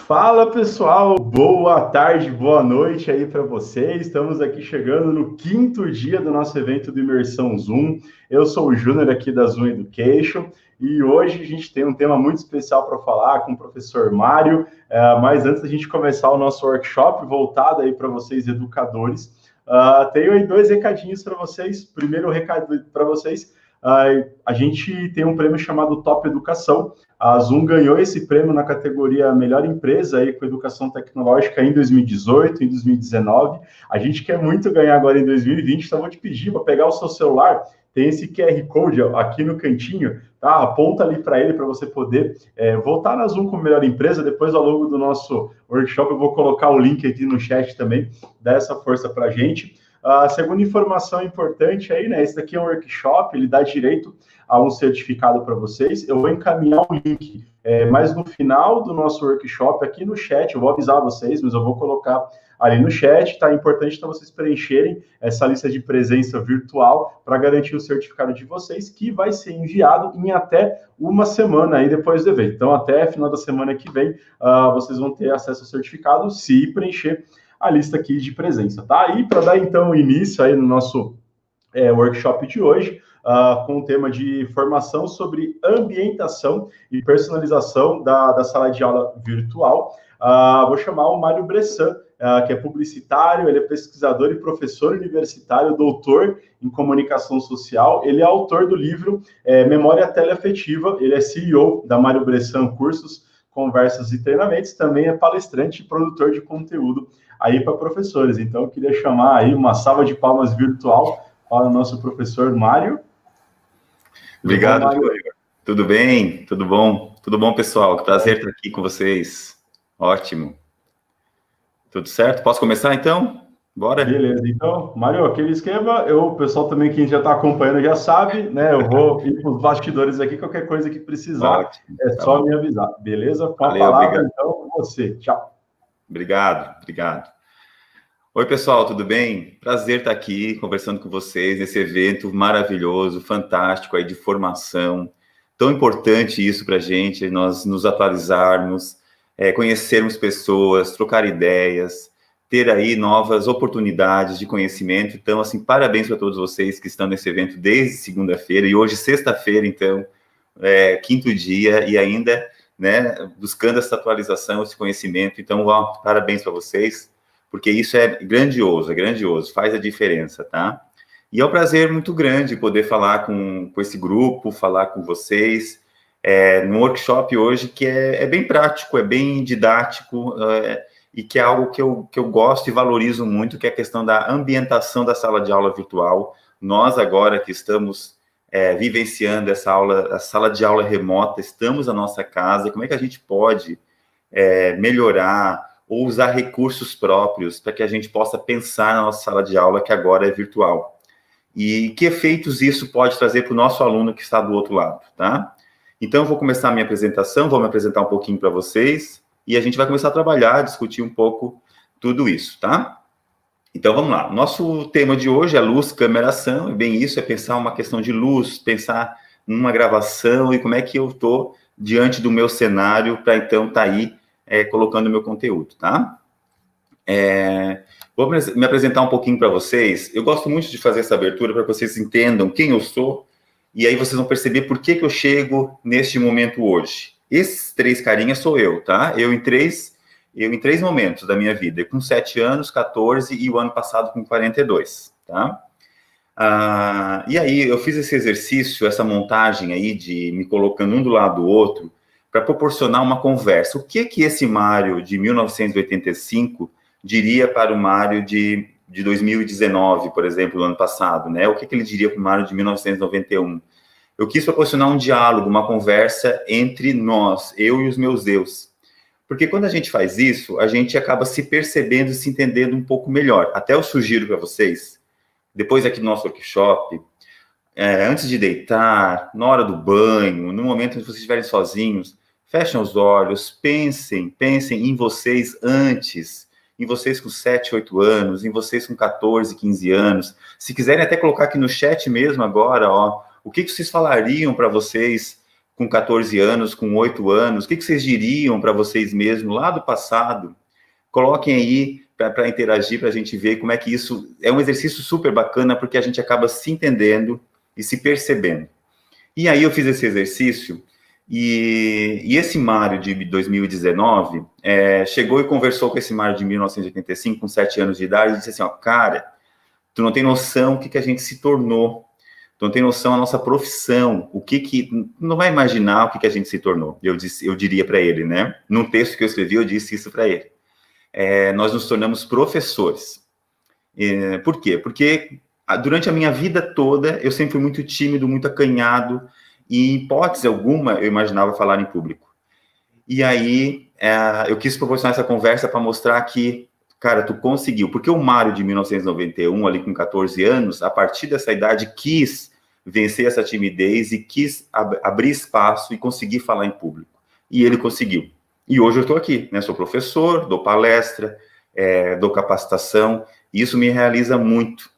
Fala pessoal, boa tarde, boa noite aí para vocês. Estamos aqui chegando no quinto dia do nosso evento do Imersão Zoom. Eu sou o Júnior aqui da Zoom Education e hoje a gente tem um tema muito especial para falar com o professor Mário. Mas antes da gente começar o nosso workshop voltado aí para vocês educadores, tenho aí dois recadinhos para vocês. Primeiro recado para vocês. A gente tem um prêmio chamado Top Educação. A Zoom ganhou esse prêmio na categoria Melhor Empresa aí com Educação Tecnológica em 2018, em 2019. A gente quer muito ganhar agora em 2020, então vou te pedir para pegar o seu celular, tem esse QR Code aqui no cantinho, tá? Aponta ali para ele para você poder voltar na Zoom como Melhor Empresa. Depois, ao longo do nosso workshop, eu vou colocar o link aqui no chat também, dá essa força para a gente. A segunda informação importante aí, né? Esse daqui é um workshop, ele dá direito a um certificado para vocês. Eu vou encaminhar o link, mas no final do nosso workshop, aqui no chat, eu vou avisar vocês, mas eu vou colocar ali no chat, tá? É importante então vocês preencherem essa lista de presença virtual para garantir o certificado de vocês, que vai ser enviado em até uma semana aí depois do evento. Então, até final da semana que vem, vocês vão ter acesso ao certificado se preencher a lista aqui de presença, tá? E para dar, então, início aí no nosso workshop de hoje, com o tema de formação sobre ambientação e personalização da sala de aula virtual, vou chamar o Mário Bressan, que é publicitário, ele é pesquisador e professor universitário, doutor em comunicação social. Ele é autor do livro Memória Teleafetiva, ele é CEO da Mário Bressan Cursos, Conversas e Treinamentos, também é palestrante e produtor de conteúdo aí para professores. Então, eu queria chamar aí uma salva de palmas virtual para o nosso professor Mário. Obrigado, Júnior. Tudo bem? Tudo bom? Tudo bom, pessoal? Que prazer estar aqui com vocês. Ótimo. Tudo certo? Posso começar, então? Bora? Beleza. Então, Mário, aquele esquema, o pessoal também, quem já está acompanhando já sabe, né? Eu vou ir para os bastidores aqui, qualquer coisa que precisar, ótimo, tá só bom. Me avisar. Beleza? Com a palavra, obrigado. Então, você. Tchau. Obrigado. Oi, pessoal, tudo bem? Prazer estar aqui conversando com vocês nesse evento maravilhoso, fantástico aí de formação. Tão importante isso para a gente, nós nos atualizarmos, conhecermos pessoas, trocar ideias, ter aí novas oportunidades de conhecimento. Então, assim, parabéns para todos vocês que estão nesse evento desde segunda-feira e hoje, sexta-feira, então, quinto dia e ainda, né, buscando essa atualização, esse conhecimento. Então, parabéns para vocês. Porque isso é grandioso, faz a diferença, tá? E é um prazer muito grande poder falar com esse grupo, falar com vocês, num workshop hoje que é bem prático, é bem didático, e que é algo que eu gosto e valorizo muito, que é a questão da ambientação da sala de aula virtual. Nós agora que estamos vivenciando essa aula, a sala de aula remota, estamos na nossa casa, como é que a gente pode melhorar ou usar recursos próprios para que a gente possa pensar na nossa sala de aula, que agora é virtual. E que efeitos isso pode trazer para o nosso aluno que está do outro lado, tá? Então, eu vou começar a minha apresentação, vou me apresentar um pouquinho para vocês, e a gente vai começar a trabalhar, discutir um pouco tudo isso, tá? Então, vamos lá. Nosso tema de hoje é luz, câmera, ação, e bem isso, é pensar uma questão de luz, pensar numa gravação, e como é que eu estou diante do meu cenário para, então, estar aí colocando o meu conteúdo, tá? Vou me apresentar um pouquinho para vocês. Eu gosto muito de fazer essa abertura para que vocês entendam quem eu sou, e aí vocês vão perceber por que eu chego neste momento hoje. Esses três carinhas sou eu, tá? Eu em três momentos da minha vida, com 7 anos, 14 e o ano passado com 42, tá? E aí eu fiz esse exercício, essa montagem aí de me colocando um do lado do outro, para proporcionar uma conversa. O que esse Mário de 1985 diria para o Mário de 2019, por exemplo, no ano passado, né? O que ele diria para o Mário de 1991? Eu quis proporcionar um diálogo, uma conversa entre nós, eu e os meus eus. Porque quando a gente faz isso, a gente acaba se percebendo e se entendendo um pouco melhor. Até eu sugiro para vocês, depois aqui do nosso workshop, antes de deitar, na hora do banho, no momento em que vocês estiverem sozinhos, fechem os olhos, pensem em vocês antes, em vocês com 7, 8 anos, em vocês com 14, 15 anos. Se quiserem até colocar aqui no chat mesmo agora, o que vocês falariam para vocês com 14 anos, com 8 anos? O que vocês diriam para vocês mesmos lá do passado? Coloquem aí para interagir, para a gente ver como é que isso é um exercício super bacana, porque a gente acaba se entendendo e se percebendo. E aí eu fiz esse exercício, e esse Mário de 2019 chegou e conversou com esse Mário de 1985, com 7 anos de idade, e disse assim, ó, cara, tu não tem noção o que a gente se tornou, tu não tem noção a nossa profissão, não vai imaginar o que a gente se tornou. Eu diria para ele, né? Num texto que eu escrevi, eu disse isso para ele. Nós nos tornamos professores. Por quê? Porque durante a minha vida toda, eu sempre fui muito tímido, muito acanhado, e em hipótese alguma, eu imaginava falar em público. E aí, eu quis proporcionar essa conversa para mostrar que, cara, tu conseguiu. Porque o Mário de 1991, ali com 14 anos, a partir dessa idade, quis vencer essa timidez e quis abrir espaço e conseguir falar em público. E ele conseguiu. E hoje eu estou aqui, né? Sou professor, dou palestra, dou capacitação, e isso me realiza muito.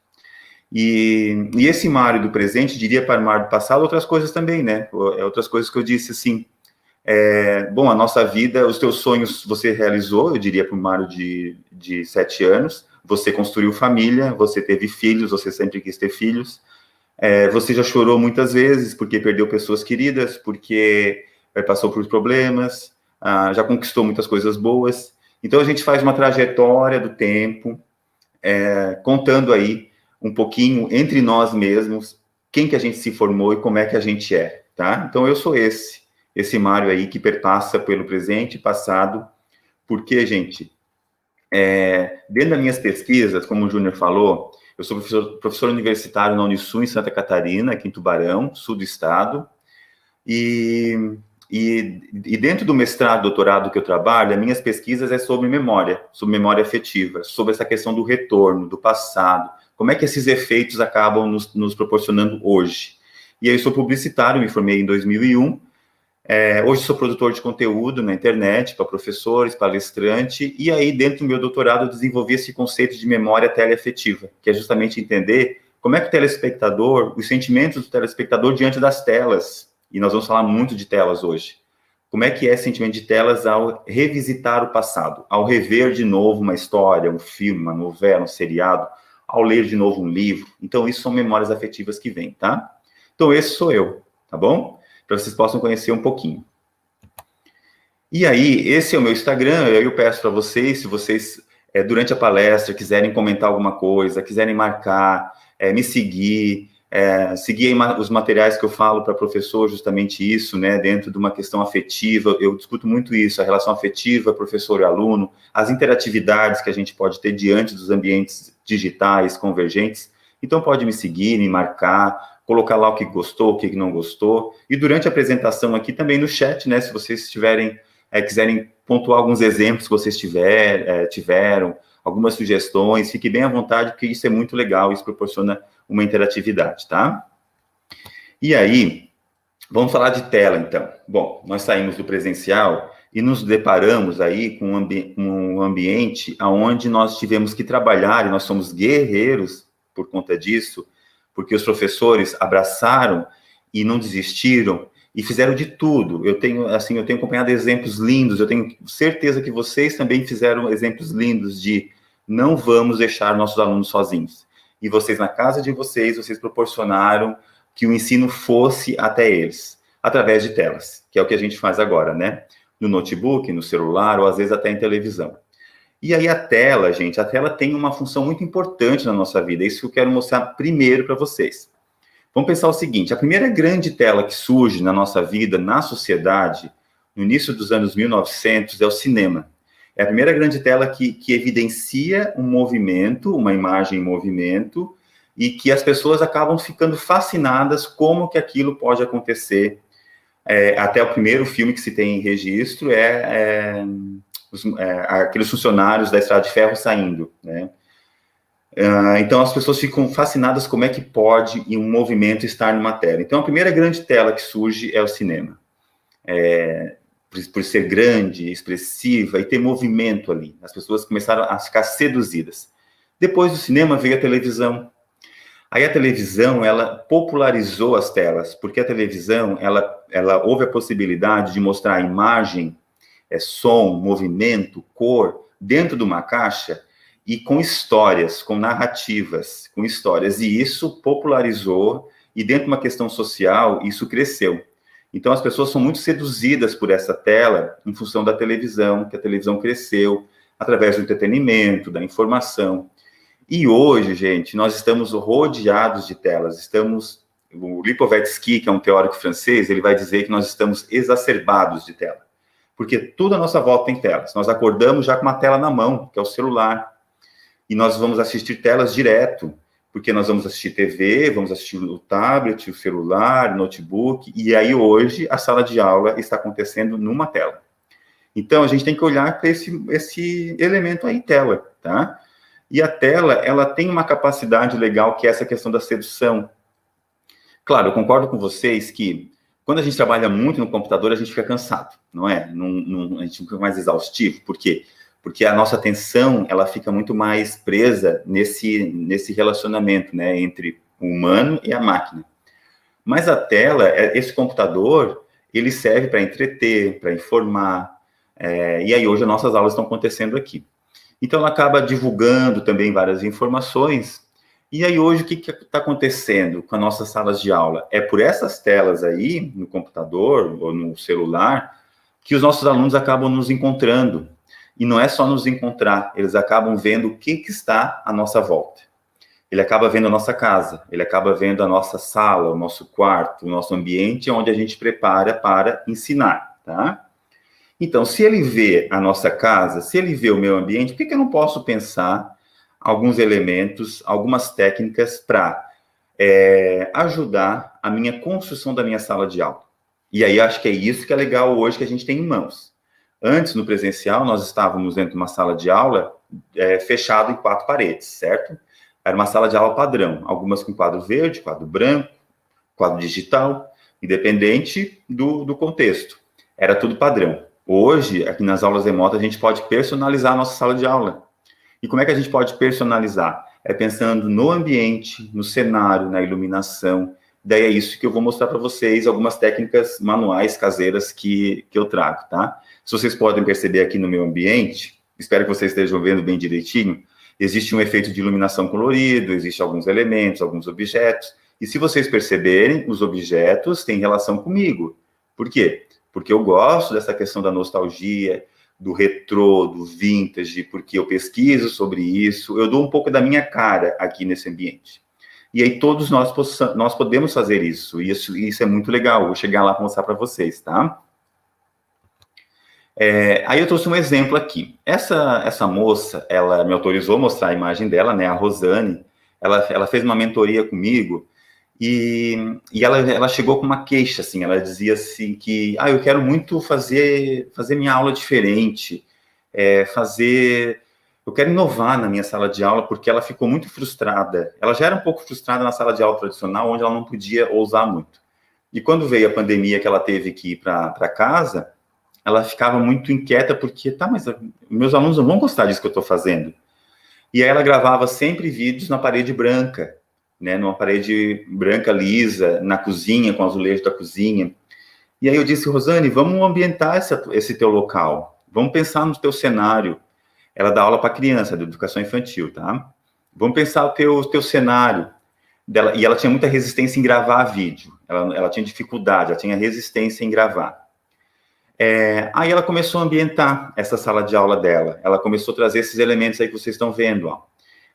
E esse Mário do presente diria para o Mário do passado outras coisas também, né? Outras coisas que eu disse assim, bom, a nossa vida, os teus sonhos você realizou, eu diria para o Mário de 7 anos, você construiu família, você teve filhos, você sempre quis ter filhos, você já chorou muitas vezes porque perdeu pessoas queridas, porque passou por problemas, já conquistou muitas coisas boas. Então, a gente faz uma trajetória do tempo, contando aí um pouquinho entre nós mesmos, quem que a gente se formou e como é que a gente é, tá? Então, eu sou esse Mário aí que perpassa pelo presente e passado, porque, gente, dentro das minhas pesquisas, como o Júnior falou, eu sou professor universitário na Unisul, em Santa Catarina, aqui em Tubarão, sul do estado, e dentro do mestrado, doutorado que eu trabalho, as minhas pesquisas sobre memória afetiva, sobre essa questão do retorno, do passado, como é que esses efeitos acabam nos proporcionando hoje. E aí eu sou publicitário, me formei em 2001, hoje sou produtor de conteúdo na internet, para professores, palestrante, e aí dentro do meu doutorado eu desenvolvi esse conceito de memória teleafetiva, que é justamente entender como é que o telespectador, os sentimentos do telespectador diante das telas, e nós vamos falar muito de telas hoje. Como é que é esse sentimento de telas ao revisitar o passado, ao rever de novo uma história, um filme, uma novela, um seriado, ao ler de novo um livro. Então, isso são memórias afetivas que vêm, tá? Então, esse sou eu, tá bom? Para vocês possam conhecer um pouquinho. E aí, esse é o meu Instagram, eu peço para vocês, se vocês, durante a palestra, quiserem comentar alguma coisa, quiserem marcar, me seguir, seguir os materiais que eu falo para professor, justamente isso, né, dentro de uma questão afetiva, eu discuto muito isso, a relação afetiva, professor e aluno, as interatividades que a gente pode ter diante dos ambientes digitais convergentes. Então, pode me seguir, me marcar, colocar lá o que gostou, o que não gostou, e durante a apresentação aqui também no chat, né, se vocês quiserem pontuar alguns exemplos que vocês tiveram, algumas sugestões, fique bem à vontade, porque isso é muito legal, isso proporciona uma interatividade, tá? E aí, vamos falar de tela, então. Bom, nós saímos do presencial e nos deparamos aí com um ambiente onde nós tivemos que trabalhar, e nós somos guerreiros por conta disso, porque os professores abraçaram e não desistiram e fizeram de tudo. Eu tenho acompanhado exemplos lindos, eu tenho certeza que vocês também fizeram exemplos lindos de não vamos deixar nossos alunos sozinhos. E vocês, na casa de vocês proporcionaram que o ensino fosse até eles, através de telas, que é o que a gente faz agora, né? No notebook, no celular, ou às vezes até em televisão. E aí a tela, gente, a tela tem uma função muito importante na nossa vida, é isso que eu quero mostrar primeiro para vocês. Vamos pensar o seguinte, a primeira grande tela que surge na nossa vida, na sociedade, no início dos anos 1900, é o cinema. É a primeira grande tela que evidencia um movimento, uma imagem em movimento, e que as pessoas acabam ficando fascinadas como que aquilo pode acontecer. Até o primeiro filme que se tem em registro aqueles funcionários da Estrada de Ferro saindo, né? Então, as pessoas ficam fascinadas como é que pode um movimento estar numa tela. Então, a primeira grande tela que surge é o cinema. Por ser grande, expressiva e ter movimento ali. As pessoas começaram a ficar seduzidas. Depois do cinema veio a televisão. Aí a televisão, ela popularizou as telas, porque a televisão, ela houve a possibilidade de mostrar imagem, som, movimento, cor, dentro de uma caixa e com histórias, com narrativas, com histórias. E isso popularizou, e dentro de uma questão social, isso cresceu. Então, as pessoas são muito seduzidas por essa tela em função da televisão, que a televisão cresceu através do entretenimento, da informação. E hoje, gente, nós estamos rodeados de telas. O Lipovetsky, que é um teórico francês, ele vai dizer que nós estamos exacerbados de tela. Porque tudo à nossa volta tem telas. Nós acordamos já com uma tela na mão, que é o celular. E nós vamos assistir telas direto, porque nós vamos assistir TV, vamos assistir o tablet, o celular, o notebook, e aí hoje a sala de aula está acontecendo numa tela. Então, a gente tem que olhar para esse elemento aí, tela, tá? E a tela, ela tem uma capacidade legal, que é essa questão da sedução. Claro, eu concordo com vocês que quando a gente trabalha muito no computador, a gente fica cansado, não é? A gente fica mais exaustivo. Por quê? Porque a nossa atenção, ela fica muito mais presa nesse relacionamento, né, entre o humano e a máquina. Mas a tela, esse computador, ele serve para entreter, para informar, e aí hoje as nossas aulas estão acontecendo aqui. Então, ela acaba divulgando também várias informações, e aí hoje o que está acontecendo com as nossas salas de aula? É por essas telas aí, no computador ou no celular, que os nossos alunos acabam nos encontrando. E não é só nos encontrar, eles acabam vendo o que está à nossa volta. Ele acaba vendo a nossa casa, ele acaba vendo a nossa sala, o nosso quarto, o nosso ambiente, onde a gente prepara para ensinar, tá? Então, se ele vê a nossa casa, se ele vê o meu ambiente, por que eu não posso pensar alguns elementos, algumas técnicas para ajudar a minha construção da minha sala de aula? E aí, acho que é isso que é legal hoje que a gente tem em mãos. Antes, no presencial, nós estávamos dentro de uma sala de aula fechado em 4 paredes, certo? Era uma sala de aula padrão, algumas com quadro verde, quadro branco, quadro digital, independente do contexto. Era tudo padrão. Hoje, aqui nas aulas remotas, a gente pode personalizar a nossa sala de aula. E como é que a gente pode personalizar? É pensando no ambiente, no cenário, na iluminação. Daí é isso que eu vou mostrar para vocês, algumas técnicas manuais caseiras que eu trago, tá? Se vocês podem perceber aqui no meu ambiente, espero que vocês estejam vendo bem direitinho, existe um efeito de iluminação colorido, existem alguns elementos, alguns objetos, e se vocês perceberem, os objetos têm relação comigo. Por quê? Porque eu gosto dessa questão da nostalgia, do retrô, do vintage, porque eu pesquiso sobre isso, eu dou um pouco da minha cara aqui nesse ambiente. E aí todos nós podemos fazer isso, e isso é muito legal, vou chegar lá para mostrar para vocês, tá? Aí eu trouxe um exemplo aqui. Essa moça, ela me autorizou a mostrar a imagem dela, né, a Rosane, ela fez uma mentoria comigo, e ela chegou com uma queixa, assim, ela dizia assim que, eu quero muito fazer minha aula diferente, eu quero inovar na minha sala de aula, porque ela ficou muito frustrada. Ela já era um pouco frustrada na sala de aula tradicional, onde ela não podia ousar muito. E quando veio a pandemia, que ela teve que ir para casa, ela ficava muito inquieta, porque, mas meus alunos não vão gostar disso que eu estou fazendo. E aí ela gravava sempre vídeos na parede branca, né, numa parede branca lisa, na cozinha, com azulejo da cozinha. E aí eu disse, Rosane, vamos ambientar esse teu local, vamos pensar no teu cenário. Ela dá aula para criança, de educação infantil, tá? Vamos pensar o teu cenário. E ela tinha muita resistência em gravar vídeo, ela tinha dificuldade, ela tinha resistência em gravar. Aí ela começou a ambientar essa sala de aula dela, ela começou a trazer esses elementos aí que vocês estão vendo, ó.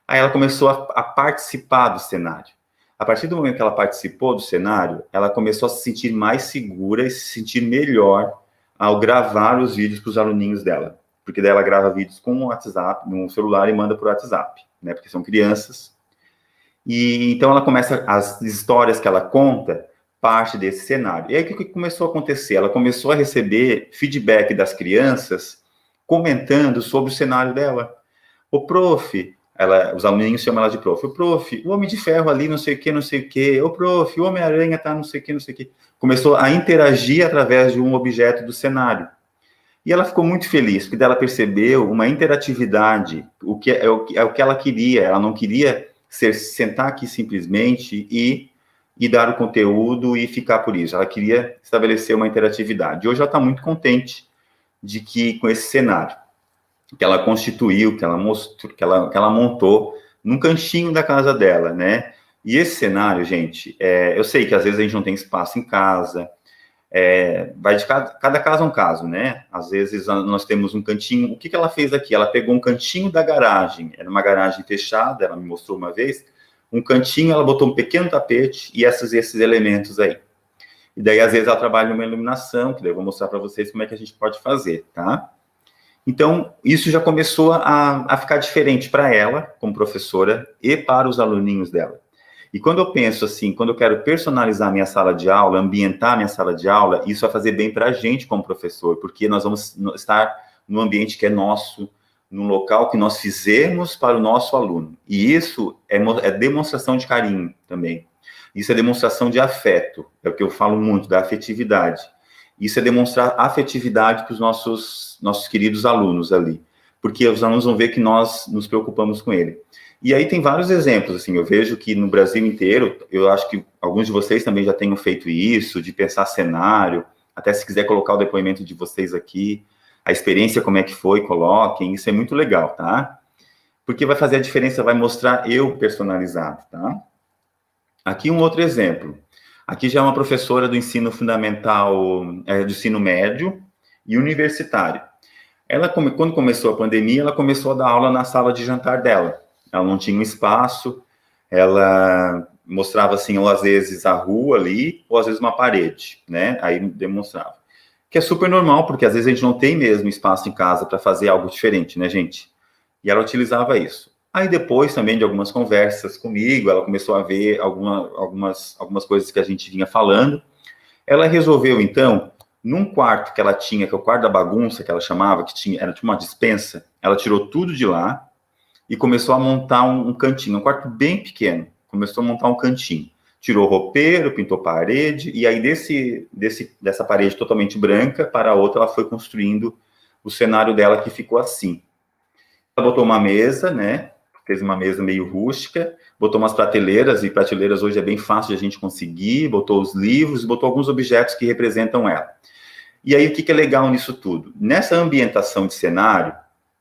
Aí ela começou a participar do cenário. A partir do momento que ela participou do cenário, ela começou a se sentir mais segura e se sentir melhor ao gravar os vídeos para os aluninhos dela. Porque daí ela grava vídeos com o WhatsApp, no celular, e manda por WhatsApp, né? Porque são crianças. E então ela começa, as histórias que ela conta, parte desse cenário. E aí o que começou a acontecer? Ela começou a receber feedback das crianças comentando sobre o cenário dela. O prof, os aluninhos chamam ela de prof. O prof, o Homem de Ferro ali, não sei o que, não sei o que. O prof, o Homem-Aranha tá não sei o que, não sei o que. Começou a interagir através de um objeto do cenário. E ela ficou muito feliz, porque ela percebeu uma interatividade, o que ela queria. Ela não queria sentar aqui simplesmente e dar o conteúdo e ficar por isso. Ela queria estabelecer uma interatividade. Hoje ela está muito contente de que, com esse cenário que ela constituiu, que ela mostrou, que ela montou num cantinho da casa dela, né? E esse cenário, gente, eu sei que às vezes a gente não tem espaço em casa, vai de cada caso é um caso, né? Às vezes nós temos um cantinho. O que ela fez aqui? Ela pegou um cantinho da garagem, era uma garagem fechada, ela me mostrou uma vez, um cantinho, ela botou um pequeno tapete e esses elementos aí. E daí, às vezes, ela trabalha numa iluminação, que daí eu vou mostrar para vocês como é que a gente pode fazer, tá? Então, isso já começou a ficar diferente para ela, como professora, e para os aluninhos dela. E quando eu penso assim, quando eu quero personalizar minha sala de aula, ambientar minha sala de aula, isso vai fazer bem para a gente como professor, porque nós vamos estar num ambiente que é nosso, num local que nós fizemos para o nosso aluno. E isso é demonstração de carinho também. Isso é demonstração de afeto, é o que eu falo muito, da afetividade. Isso é demonstrar afetividade para os nossos queridos alunos ali, porque os alunos vão ver que nós nos preocupamos com ele. E aí tem vários exemplos, assim, eu vejo que no Brasil inteiro, eu acho que alguns de vocês também já tenham feito isso, de pensar cenário, até se quiser colocar o depoimento de vocês aqui, a experiência como é que foi, coloquem, isso é muito legal, tá? Porque vai fazer a diferença, vai mostrar eu personalizado, tá? Aqui um outro exemplo. Aqui já é uma professora do ensino fundamental, do ensino médio e universitário. Ela, quando começou a pandemia, ela começou a dar aula na sala de jantar dela. Ela não tinha um espaço, ela mostrava, assim, ou às vezes a rua ali, ou às vezes uma parede, né? Aí demonstrava. Que é super normal, porque às vezes a gente não tem mesmo espaço em casa para fazer algo diferente, né, gente? E ela utilizava isso. Aí depois também de algumas conversas comigo, ela começou a ver algumas coisas que a gente vinha falando. Ela resolveu, então, num quarto que ela tinha, que é o quarto da bagunça, que ela chamava, era tipo uma despensa, ela tirou tudo de lá e começou a montar um cantinho, um quarto bem pequeno. Começou a montar um cantinho. Tirou o roupeiro, pintou parede, e aí dessa parede totalmente branca para a outra, ela foi construindo o cenário dela, que ficou assim. Ela botou uma mesa, né? Fez uma mesa meio rústica, botou umas prateleiras, e prateleiras hoje é bem fácil de a gente conseguir, botou os livros, botou alguns objetos que representam ela. E aí, o que é legal nisso tudo? Nessa ambientação de cenário,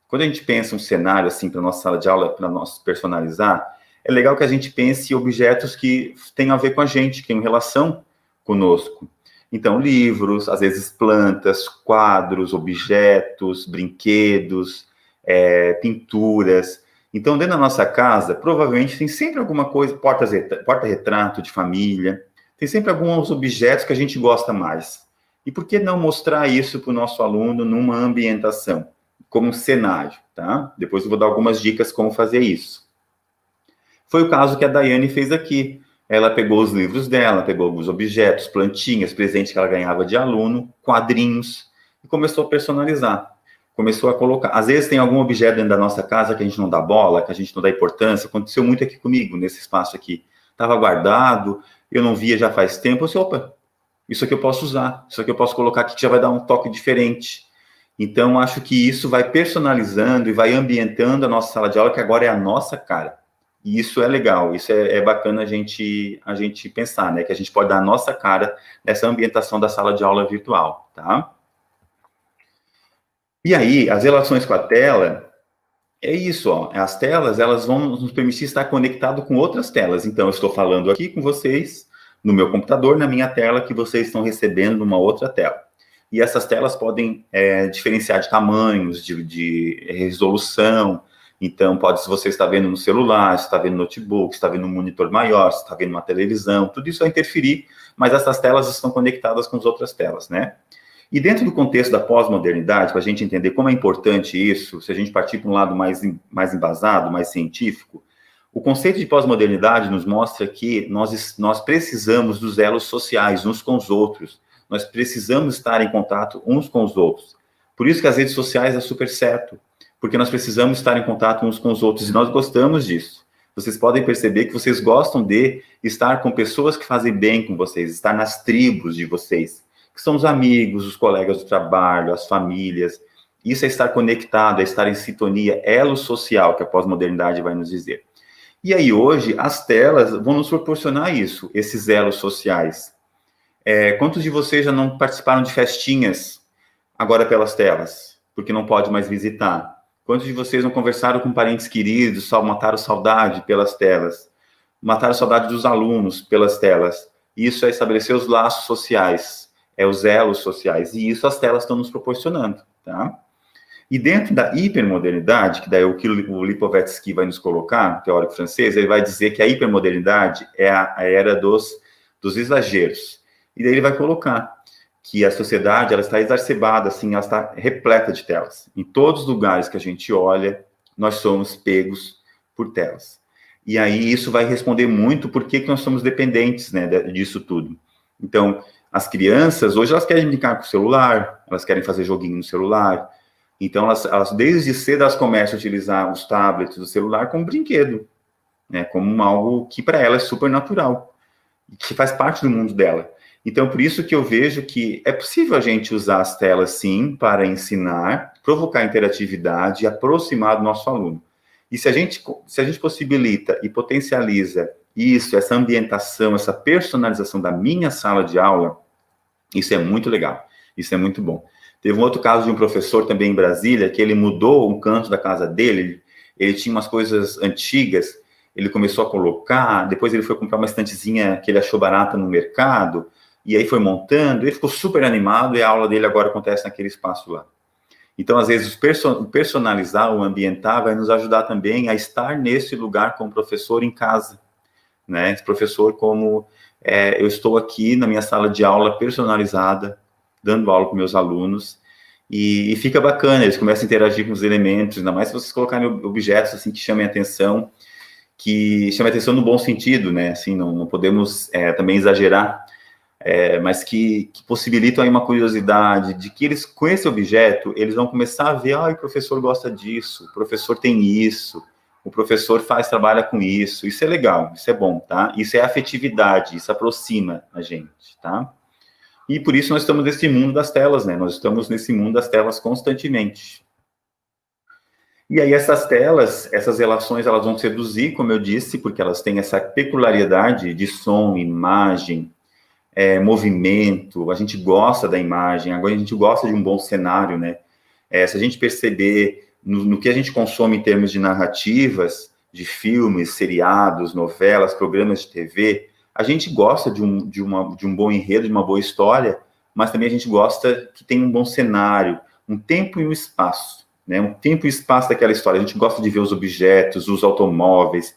quando a gente pensa um cenário assim para nossa sala de aula, para nós personalizar, é legal que a gente pense em objetos que tenham a ver com a gente, que tenham relação conosco. Então, livros, às vezes plantas, quadros, objetos, brinquedos, pinturas. Então, dentro da nossa casa, provavelmente tem sempre alguma coisa, porta-retrato de família, tem sempre alguns objetos que a gente gosta mais. E por que não mostrar isso para o nosso aluno numa ambientação, como um cenário, tá? Depois eu vou dar algumas dicas como fazer isso. Foi o caso que a Daiane fez aqui. Ela pegou os livros dela, pegou alguns objetos, plantinhas, presentes que ela ganhava de aluno, quadrinhos, e começou a personalizar. Começou a colocar. Às vezes tem algum objeto dentro da nossa casa que a gente não dá bola, que a gente não dá importância. Aconteceu muito aqui comigo, nesse espaço aqui. Estava guardado, eu não via já faz tempo. Eu disse, opa, isso aqui eu posso usar, isso aqui eu posso colocar aqui que já vai dar um toque diferente. Então, acho que isso vai personalizando e vai ambientando a nossa sala de aula, que agora é a nossa cara. E isso é legal, isso é bacana a gente pensar, né? Que a gente pode dar a nossa cara nessa ambientação da sala de aula virtual, tá? E aí, as relações com a tela, é isso, ó. As telas, elas vão nos permitir estar conectado com outras telas. Então, eu estou falando aqui com vocês, no meu computador, na minha tela, que vocês estão recebendo numa outra tela. E essas telas podem diferenciar de tamanhos, de resolução. Então, se você está vendo no celular, se está vendo no notebook, se está vendo um monitor maior, se está vendo uma televisão, tudo isso vai interferir, mas essas telas estão conectadas com as outras telas, né? E dentro do contexto da pós-modernidade, para a gente entender como é importante isso, se a gente partir para um lado mais embasado, mais científico, o conceito de pós-modernidade nos mostra que nós precisamos dos elos sociais uns com os outros, nós precisamos estar em contato uns com os outros. Por isso que as redes sociais é super certo, porque nós precisamos estar em contato uns com os outros, e nós gostamos disso. Vocês podem perceber que vocês gostam de estar com pessoas que fazem bem com vocês, estar nas tribos de vocês, que são os amigos, os colegas do trabalho, as famílias. Isso é estar conectado, é estar em sintonia, elo social, que a pós-modernidade vai nos dizer. E aí, hoje, as telas vão nos proporcionar isso, esses elos sociais. Quantos de vocês já não participaram de festinhas agora pelas telas, porque não pode mais visitar? Quantos de vocês não conversaram com parentes queridos, só mataram saudade pelas telas? Mataram saudade dos alunos pelas telas? Isso é estabelecer os laços sociais, os elos sociais, e isso as telas estão nos proporcionando, tá? E dentro da hipermodernidade, que daí é o que o Lipovetsky vai nos colocar, teórico francês, ele vai dizer que a hipermodernidade é a era dos exageros. E daí ele vai colocar que a sociedade ela está exacerbada, assim, ela está repleta de telas. Em todos os lugares que a gente olha, nós somos pegos por telas. E aí isso vai responder muito por que nós somos dependentes, né, disso tudo. Então, as crianças, hoje elas querem brincar com o celular, elas querem fazer joguinho no celular. Então, elas desde cedo, elas começam a utilizar os tablets, o celular como brinquedo, né, como algo que para ela é super natural, que faz parte do mundo dela. Então, por isso que eu vejo que é possível a gente usar as telas, sim, para ensinar, provocar interatividade e aproximar do nosso aluno. E se a gente possibilita e potencializa isso, essa ambientação, essa personalização da minha sala de aula, isso é muito legal, isso é muito bom. Teve um outro caso de um professor também em Brasília, que ele mudou um canto da casa dele, ele tinha umas coisas antigas, ele começou a colocar, depois ele foi comprar uma estantezinha que ele achou barata no mercado, e aí foi montando, ele ficou super animado, e a aula dele agora acontece naquele espaço lá. Então, às vezes, o personalizar, o ambientar, vai nos ajudar também a estar nesse lugar como professor em casa, né? Esse professor como, eu estou aqui na minha sala de aula personalizada, dando aula com meus alunos, e fica bacana, eles começam a interagir com os elementos, ainda mais se vocês colocarem objetos, assim, que chamem atenção no bom sentido, né? Assim, não podemos também exagerar, mas que possibilitam aí uma curiosidade de que eles, com esse objeto, eles vão começar a ver, o professor gosta disso, o professor tem isso, o professor trabalha com isso é legal, isso é bom, tá? Isso é afetividade, isso aproxima a gente, tá? E por isso nós estamos nesse mundo das telas, né? Nós estamos nesse mundo das telas constantemente. E aí essas telas, essas relações, elas vão seduzir, como eu disse, porque elas têm essa peculiaridade de som, imagem, movimento, a gente gosta da imagem, agora a gente gosta de um bom cenário, né? Se a gente perceber no que a gente consome em termos de narrativas, de filmes, seriados, novelas, programas de TV, a gente gosta de um bom enredo, de uma boa história, mas também a gente gosta que tenha um bom cenário, um tempo e um espaço, né? Um tempo e espaço daquela história. A gente gosta de ver os objetos, os automóveis,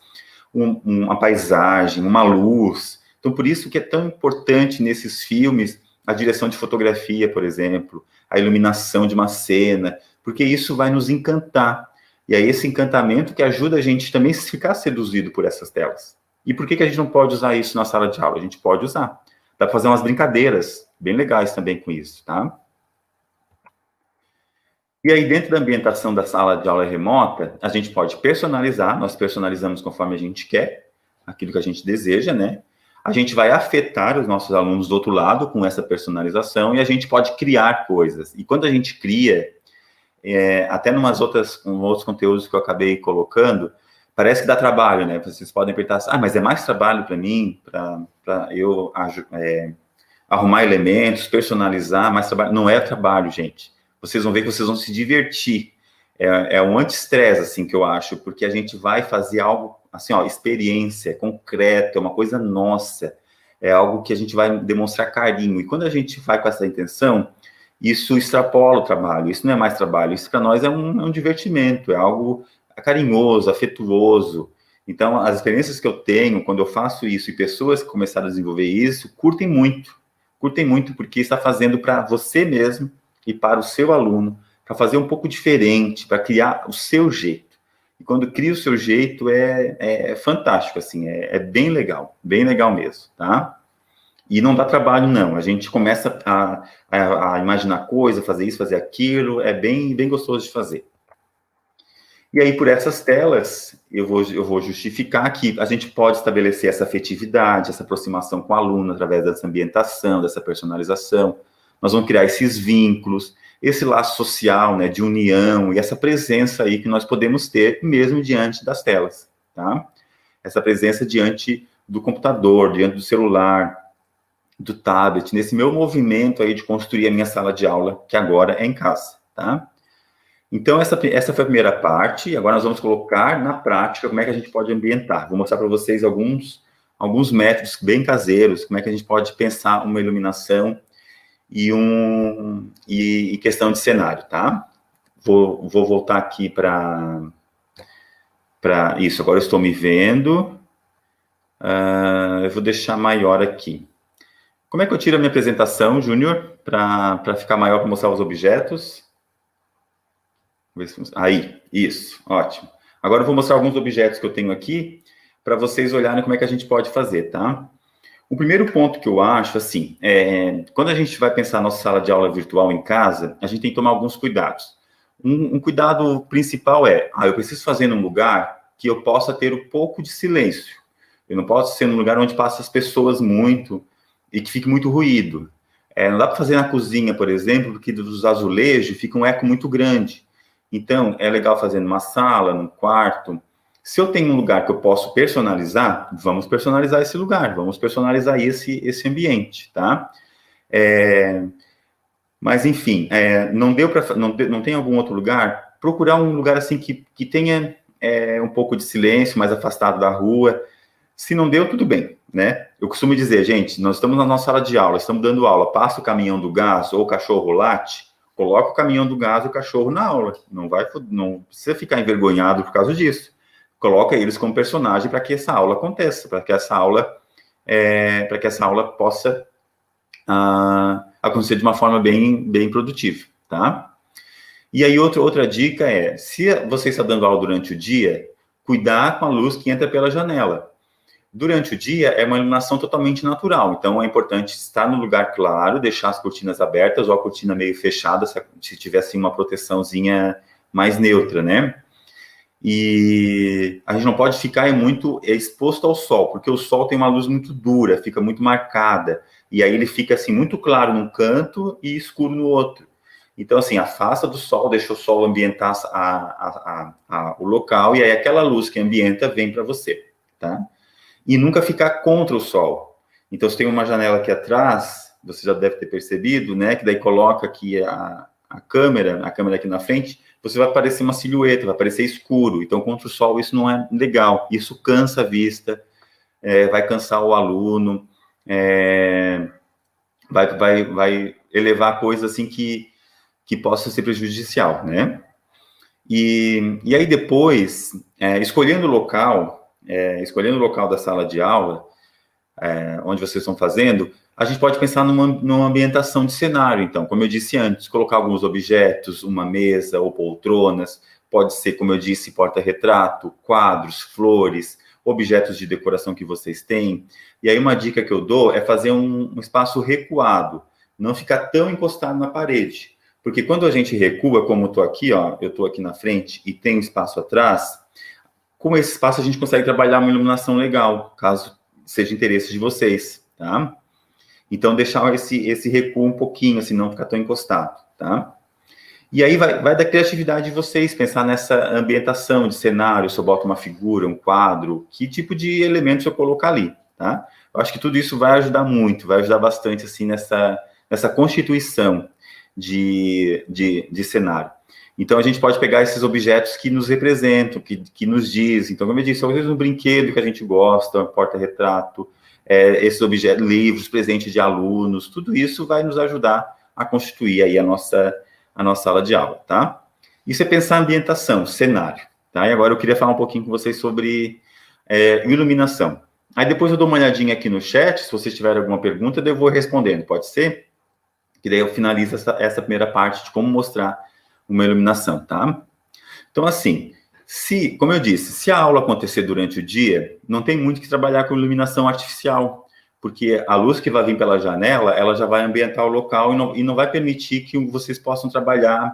uma paisagem, uma luz. Então, por isso que é tão importante nesses filmes a direção de fotografia, por exemplo, a iluminação de uma cena, porque isso vai nos encantar. E é esse encantamento que ajuda a gente também a ficar seduzido por essas telas. E por que a gente não pode usar isso na sala de aula? A gente pode usar. Dá para fazer umas brincadeiras bem legais também com isso, tá? E aí, dentro da ambientação da sala de aula remota, a gente pode personalizar, nós personalizamos conforme a gente quer, aquilo que a gente deseja, né? A gente vai afetar os nossos alunos do outro lado com essa personalização e a gente pode criar coisas. E quando a gente cria, até outros conteúdos que eu acabei colocando, parece que dá trabalho, né? Vocês podem perguntar, mas é mais trabalho para mim, para eu arrumar elementos, personalizar, mais trabalho. Não é trabalho, gente. Vocês vão ver que vocês vão se divertir. É um anti-estresse, assim, que eu acho, porque a gente vai fazer algo, assim, experiência, concreta, é uma coisa nossa, é algo que a gente vai demonstrar carinho. E quando a gente vai com essa intenção, isso extrapola o trabalho, isso não é mais trabalho, isso para nós é um divertimento, é algo carinhoso, afetuoso. Então, as experiências que eu tenho, quando eu faço isso, e pessoas que começaram a desenvolver isso, curtem muito, porque está fazendo para você mesmo e para o seu aluno, para fazer um pouco diferente, para criar o seu jeito. E quando cria o seu jeito, é fantástico, assim, é bem legal mesmo, tá? E não dá trabalho, não. A gente começa a imaginar coisa, fazer isso, fazer aquilo, é bem gostoso de fazer. E aí, por essas telas, eu vou justificar que a gente pode estabelecer essa afetividade, essa aproximação com o aluno através dessa ambientação, dessa personalização. Nós vamos criar esses vínculos, esse laço social, né, de união e essa presença aí que nós podemos ter mesmo diante das telas, tá? essa presença diante do computador, diante do celular, do tablet, nesse meu movimento aí de construir a minha sala de aula, que agora é em casa, tá? Então, essa foi a primeira parte. Agora nós vamos colocar na prática como é que a gente pode ambientar. Vou mostrar para vocês alguns métodos bem caseiros, como é que a gente pode pensar uma iluminação e questão de cenário, tá? Vou voltar aqui para isso. Agora eu estou me vendo. Eu vou deixar maior aqui. Como é que eu tiro a minha apresentação, Júnior, para ficar maior, para mostrar os objetos? Aí, isso, ótimo. Agora eu vou mostrar alguns objetos que eu tenho aqui, para vocês olharem como é que a gente pode fazer, tá? O primeiro ponto que eu acho, assim, quando a gente vai pensar na nossa sala de aula virtual em casa, a gente tem que tomar alguns cuidados. Um cuidado principal eu preciso fazer num lugar que eu possa ter um pouco de silêncio. Eu não posso ser num lugar onde passam as pessoas muito e que fique muito ruído. Não dá para fazer na cozinha, por exemplo, porque dos azulejos fica um eco muito grande. Então, é legal fazer numa sala, num quarto. Se eu tenho um lugar que eu posso personalizar, vamos personalizar esse lugar, vamos personalizar esse ambiente, tá? Mas, enfim, não tem algum outro lugar? Procurar um lugar, assim, que tenha um pouco de silêncio, mais afastado da rua. Se não deu, tudo bem, né? Eu costumo dizer, gente, nós estamos na nossa sala de aula, estamos dando aula, passa o caminhão do gás ou o cachorro late, coloca o caminhão do gás e o cachorro na aula. Não precisa ficar envergonhado por causa disso. Coloca eles como personagem para que essa aula aconteça, para que essa aula possa acontecer de uma forma bem produtiva, tá? E aí, outra dica se você está dando aula durante o dia, cuidar com a luz que entra pela janela. Durante o dia, é uma iluminação totalmente natural, então é importante estar no lugar claro, deixar as cortinas abertas ou a cortina meio fechada, se tivesse uma proteçãozinha mais neutra, né? E a gente não pode ficar muito exposto ao sol, porque o sol tem uma luz muito dura, fica muito marcada, e aí ele fica assim muito claro num canto e escuro no outro. Então, assim, afasta do sol, deixa o sol ambientar o local, e aí aquela luz que ambienta vem para você, tá? E nunca ficar contra o sol. Então, se tem uma janela aqui atrás, você já deve ter percebido, né, que daí coloca aqui a câmera aqui na frente, você vai parecer uma silhueta, vai parecer escuro. Então, contra o sol, isso não é legal. Isso cansa a vista, vai cansar o aluno, vai elevar coisas assim que possa ser prejudicial, né? E aí depois, escolhendo o local da sala de aula, onde vocês estão fazendo, a gente pode pensar numa ambientação de cenário. Então, como eu disse antes, colocar alguns objetos, uma mesa ou poltronas, pode ser, como eu disse, porta-retrato, quadros, flores, objetos de decoração que vocês têm. E aí uma dica que eu dou é fazer um espaço recuado, não ficar tão encostado na parede. Porque quando a gente recua, como eu estou aqui na frente e tem um espaço atrás, com esse espaço a gente consegue trabalhar uma iluminação legal, caso seja interesse de vocês, tá? Então, deixar esse recuo um pouquinho, assim, não ficar tão encostado, tá? E aí vai da criatividade de vocês, pensar nessa ambientação de cenário, se eu boto uma figura, um quadro, que tipo de elementos eu colocar ali, tá? Eu acho que tudo isso vai ajudar muito, vai ajudar bastante, assim, nessa constituição de cenário. Então, a gente pode pegar esses objetos que nos representam, que nos dizem. Então, como eu disse, às vezes um brinquedo que a gente gosta, um porta-retrato, esses objetos, livros, presentes de alunos, tudo isso vai nos ajudar a constituir aí a nossa sala de aula, tá? Isso é pensar ambientação, cenário, tá? E agora eu queria falar um pouquinho com vocês sobre iluminação. Aí depois eu dou uma olhadinha aqui no chat, se vocês tiverem alguma pergunta, eu vou respondendo, pode ser? Que daí eu finalizo essa primeira parte de como mostrar uma iluminação, tá? Então, assim, como eu disse, se a aula acontecer durante o dia, não tem muito que trabalhar com iluminação artificial, porque a luz que vai vir pela janela, ela já vai ambientar o local e não vai permitir que vocês possam trabalhar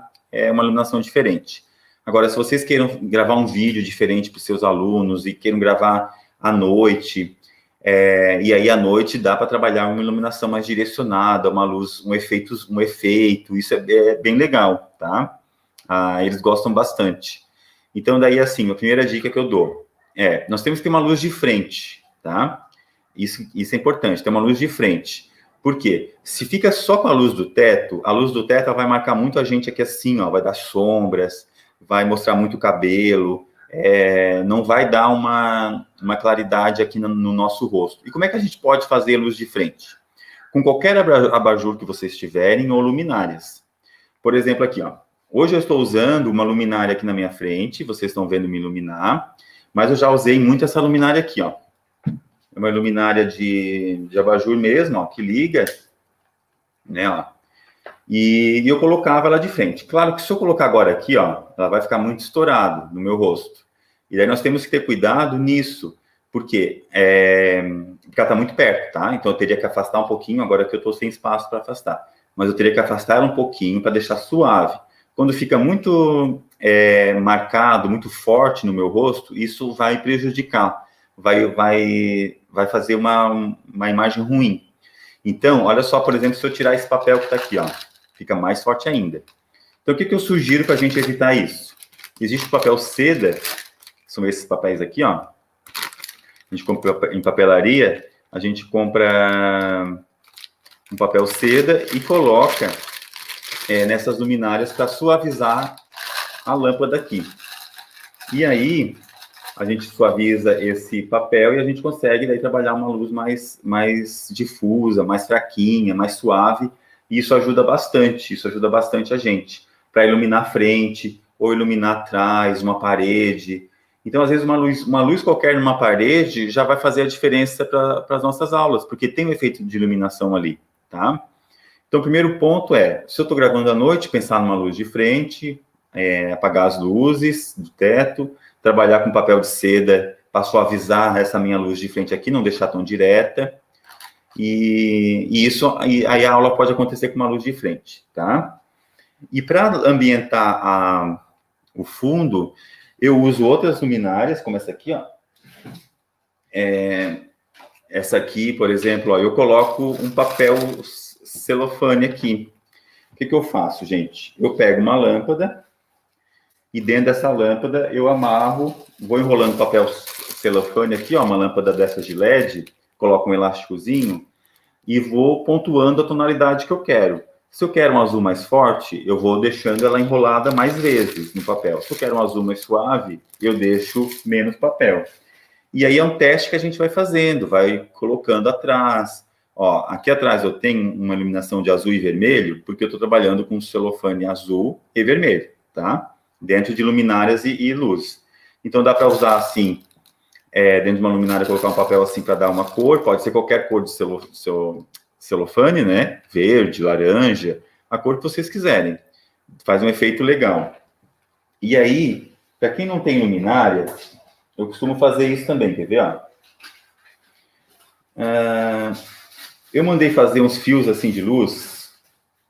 uma iluminação diferente. Agora, se vocês queiram gravar um vídeo diferente para os seus alunos e queiram gravar à noite, e aí à noite dá para trabalhar uma iluminação mais direcionada, uma luz, um efeito, isso é bem legal, tá? Eles gostam bastante. Então, daí, assim, a primeira dica que eu dou nós temos que ter uma luz de frente, tá? Isso é importante, ter uma luz de frente. Por quê? Se fica só com a luz do teto ela vai marcar muito a gente aqui assim, ó, vai dar sombras, vai mostrar muito o cabelo, não vai dar uma claridade aqui no nosso rosto. E como é que a gente pode fazer luz de frente? Com qualquer abajur que vocês tiverem ou luminárias. Por exemplo, aqui, ó. Hoje eu estou usando uma luminária aqui na minha frente, vocês estão vendo me iluminar, mas eu já usei muito essa luminária aqui, ó. É uma luminária de abajur mesmo, ó, que liga, né, ó. E eu colocava ela de frente. Claro que se eu colocar agora aqui, ó, ela vai ficar muito estourado no meu rosto. E daí nós temos que ter cuidado nisso, porque ela está muito perto, tá? Então eu teria que afastar um pouquinho, agora que eu estou sem espaço para afastar. Mas eu teria que afastar ela um pouquinho para deixar suave. Quando fica muito marcado, muito forte no meu rosto, isso vai prejudicar, vai fazer uma imagem ruim. Então, olha só, por exemplo, se eu tirar esse papel que está aqui, ó, fica mais forte ainda. Então, o que eu sugiro para a gente evitar isso? Existe o papel seda, são esses papéis aqui, ó. A gente compra em papelaria, a gente compra um papel seda e coloca nessas luminárias para suavizar a lâmpada aqui. E aí, a gente suaviza esse papel e a gente consegue daí trabalhar uma luz mais difusa, mais fraquinha, mais suave. E isso ajuda bastante a gente para iluminar a frente ou iluminar atrás, uma parede. Então, às vezes, uma luz qualquer numa parede já vai fazer a diferença para as nossas aulas, porque tem um efeito de iluminação ali, tá? Então, o primeiro ponto se eu estou gravando à noite, pensar numa luz de frente, apagar as luzes do teto, trabalhar com papel de seda para suavizar essa minha luz de frente aqui, não deixar tão direta. E aí a aula pode acontecer com uma luz de frente, tá? E para ambientar o fundo, eu uso outras luminárias, como essa aqui, ó. Essa aqui, por exemplo, ó, eu coloco um papel celofane aqui. O que eu faço, gente? Eu pego uma lâmpada e dentro dessa lâmpada eu amarro, vou enrolando papel celofane aqui, ó, uma lâmpada dessas de LED, coloco um elásticozinho e vou pontuando a tonalidade que eu quero. Se eu quero um azul mais forte, eu vou deixando ela enrolada mais vezes no papel. Se eu quero um azul mais suave, eu deixo menos papel. E aí é um teste que a gente vai fazendo, vai colocando atrás. Ó, aqui atrás eu tenho uma iluminação de azul e vermelho, porque eu estou trabalhando com celofane azul e vermelho, tá? Dentro de luminárias e luz. Então dá para usar assim, dentro de uma luminária, colocar um papel assim para dar uma cor, pode ser qualquer cor de celofane, né? Verde, laranja, a cor que vocês quiserem. Faz um efeito legal. E aí, para quem não tem luminária, eu costumo fazer isso também, quer ver? Ó? Eu mandei fazer uns fios assim de luz,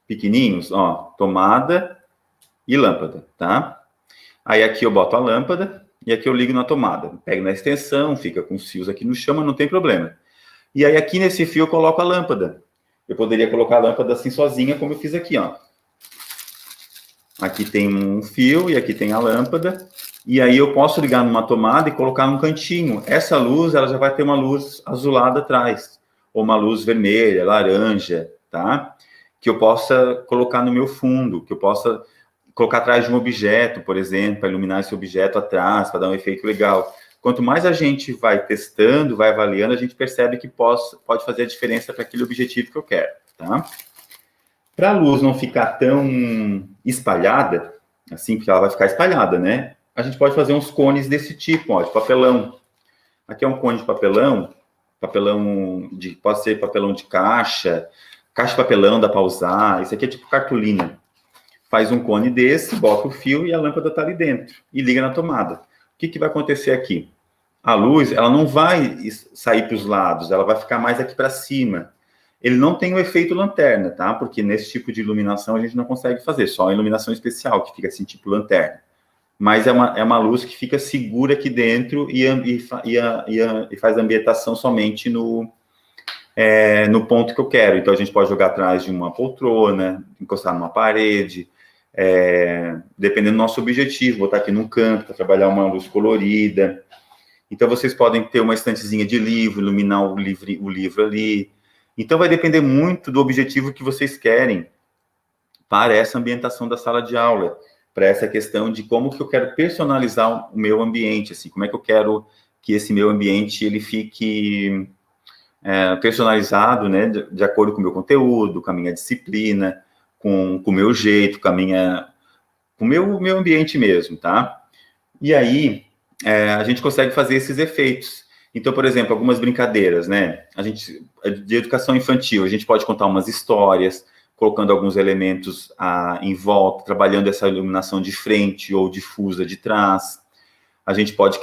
pequenininhos, ó, tomada e lâmpada, tá? Aí aqui eu boto a lâmpada e aqui eu ligo na tomada. Pego na extensão, fica com os fios aqui no chão, mas não tem problema. E aí aqui nesse fio eu coloco a lâmpada. Eu poderia colocar a lâmpada assim sozinha, como eu fiz aqui, ó. Aqui tem um fio e aqui tem a lâmpada. E aí eu posso ligar numa tomada e colocar num cantinho. Essa luz, ela já vai ter uma luz azulada atrás. Ou uma luz vermelha, laranja, tá? Que eu possa colocar no meu fundo, que eu possa colocar atrás de um objeto, por exemplo, para iluminar esse objeto atrás, para dar um efeito legal. Quanto mais a gente vai testando, vai avaliando, a gente percebe que pode fazer a diferença para aquele objetivo que eu quero, tá? Para a luz não ficar tão espalhada, assim, porque ela vai ficar espalhada, né? A gente pode fazer uns cones desse tipo, ó, de papelão. Aqui é um cone de papelão pode ser papelão de caixa de papelão dá para usar, isso aqui é tipo cartolina. Faz um cone desse, bota o fio e a lâmpada está ali dentro, e liga na tomada. O que vai acontecer aqui? A luz, ela não vai sair para os lados, ela vai ficar mais aqui para cima. Ele não tem o efeito lanterna, tá? Porque nesse tipo de iluminação a gente não consegue fazer, só a iluminação especial, que fica assim, tipo lanterna. Mas é uma luz que fica segura aqui dentro e faz a ambientação somente no ponto que eu quero. Então, a gente pode jogar atrás de uma poltrona, encostar numa parede, dependendo do nosso objetivo, botar aqui num canto para trabalhar uma luz colorida. Então, vocês podem ter uma estantezinha de livro, iluminar o livro ali. Então, vai depender muito do objetivo que vocês querem para essa ambientação da sala de aula, para essa questão de como que eu quero personalizar o meu ambiente, assim, como é que eu quero que esse meu ambiente ele fique personalizado, né, de acordo com o meu conteúdo, com a minha disciplina, com o meu jeito, com o meu ambiente mesmo, tá? E aí, a gente consegue fazer esses efeitos. Então, por exemplo, algumas brincadeiras, né? De educação infantil, a gente pode contar umas histórias, colocando alguns elementos em volta, trabalhando essa iluminação de frente ou difusa de trás. A gente pode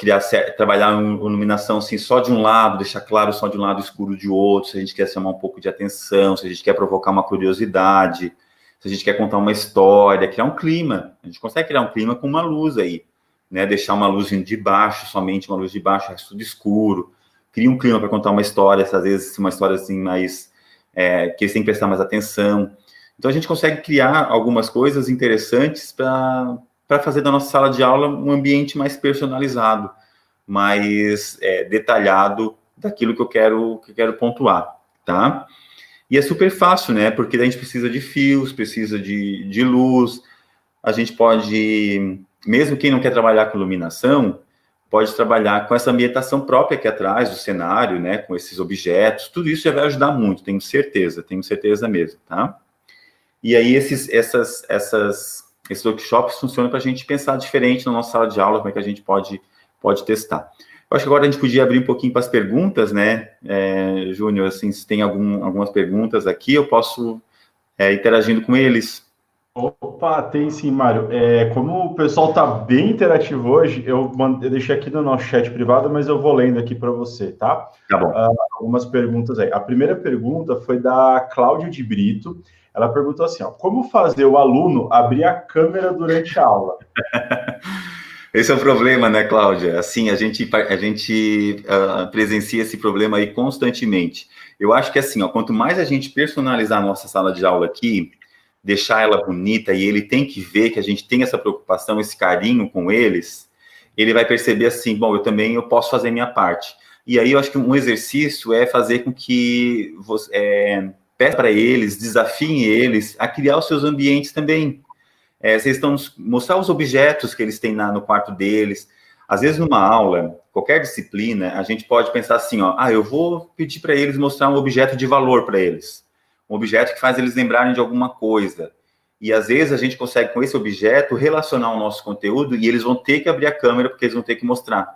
trabalhar uma iluminação assim, só de um lado, deixar claro só de um lado, escuro de outro, se a gente quer chamar um pouco de atenção, se a gente quer provocar uma curiosidade, se a gente quer contar uma história, criar um clima. A gente consegue criar um clima com uma luz aí, né? Deixar uma luz vindo de baixo, somente uma luz de baixo, o resto tudo escuro. Cria um clima para contar uma história, às vezes uma história assim mais... que eles têm que prestar mais atenção. Então, a gente consegue criar algumas coisas interessantes para fazer da nossa sala de aula um ambiente mais personalizado, mais detalhado daquilo que eu quero pontuar, tá? E é super fácil, né? Porque a gente precisa de fios, precisa de luz, a gente pode, mesmo quem não quer trabalhar com iluminação, pode trabalhar com essa ambientação própria aqui atrás do cenário, né? Com esses objetos, tudo isso já vai ajudar muito, tenho certeza mesmo, tá? E aí, esses workshops funcionam para a gente pensar diferente na nossa sala de aula, como é que a gente pode testar. Eu acho que agora a gente podia abrir um pouquinho para as perguntas, né, Júnior, assim, se tem algumas perguntas aqui, eu posso interagindo com eles. Opa, tem sim, Mário. Como o pessoal está bem interativo hoje, eu deixei aqui no nosso chat privado, mas eu vou lendo aqui para você, tá? Tá bom. Algumas perguntas aí. A primeira pergunta foi da Cláudia de Brito. Ela perguntou assim, ó, como fazer o aluno abrir a câmera durante a aula? Esse é o problema, né, Cláudia? Assim, a gente presencia esse problema aí constantemente. Eu acho que assim, ó, quanto mais a gente personalizar a nossa sala de aula aqui, deixar ela bonita, e ele tem que ver que a gente tem essa preocupação, esse carinho com eles, ele vai perceber assim, bom, eu posso fazer a minha parte. E aí eu acho que um exercício é fazer com que peça para eles, desafiem eles a criar os seus ambientes também. Vocês estão mostrar os objetos que eles têm no quarto deles. Às vezes, numa aula, qualquer disciplina, a gente pode pensar assim, ó, eu vou pedir para eles mostrar um objeto de valor para eles. Um objeto que faz eles lembrarem de alguma coisa. E, às vezes, a gente consegue, com esse objeto, relacionar o nosso conteúdo e eles vão ter que abrir a câmera porque eles vão ter que mostrar.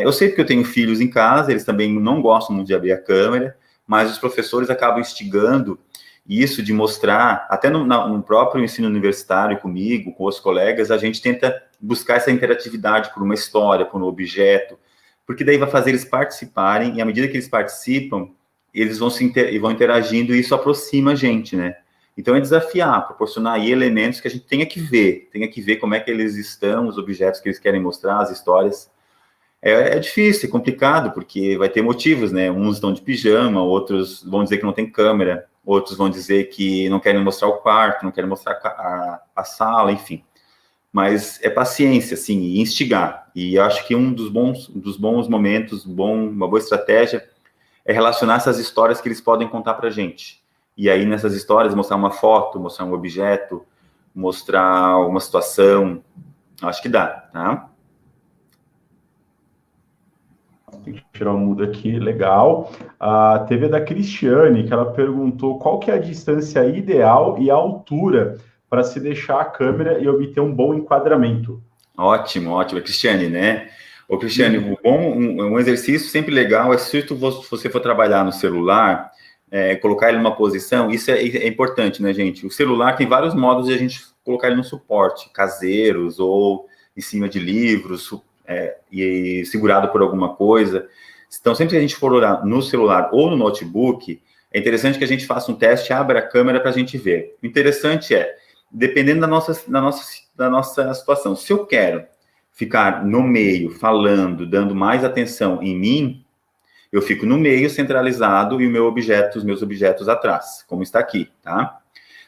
Eu sei porque eu tenho filhos em casa, eles também não gostam muito de abrir a câmera, mas os professores acabam instigando isso de mostrar, até no próprio ensino universitário comigo, com os colegas, a gente tenta buscar essa interatividade por uma história, por um objeto, porque daí vai fazer eles participarem, e à medida que eles participam, eles vão vão interagindo e isso aproxima a gente, né? Então é desafiar, proporcionar aí elementos que a gente tenha que ver como é que eles estão, os objetos que eles querem mostrar, as histórias. É difícil, é complicado, porque vai ter motivos, né? Uns estão de pijama, outros vão dizer que não tem câmera, outros vão dizer que não querem mostrar o quarto, não querem mostrar a sala, enfim. Mas é paciência, assim, e instigar. E eu acho que um dos bons momentos, uma boa estratégia, é relacionar essas histórias que eles podem contar para a gente. E aí, nessas histórias, mostrar uma foto, mostrar um objeto, mostrar uma situação. Acho que dá, tá? Tem que tirar o mudo aqui, legal. Teve a da Cristiane, que ela perguntou qual que é a distância ideal e a altura para se deixar a câmera e obter um bom enquadramento. Ótimo, Cristiane, né? Cristiane, um exercício sempre legal é se você for trabalhar no celular, colocar ele numa posição, isso é importante, né, gente? O celular tem vários modos de a gente colocar ele no suporte, caseiros ou em cima de livros, e segurado por alguma coisa. Então, sempre que a gente for olhar no celular ou no notebook, é interessante que a gente faça um teste, abra a câmera para a gente ver. O interessante dependendo da nossa situação, se eu quero ficar no meio, falando, dando mais atenção em mim, eu fico no meio, centralizado, e os meus objetos atrás, como está aqui, tá?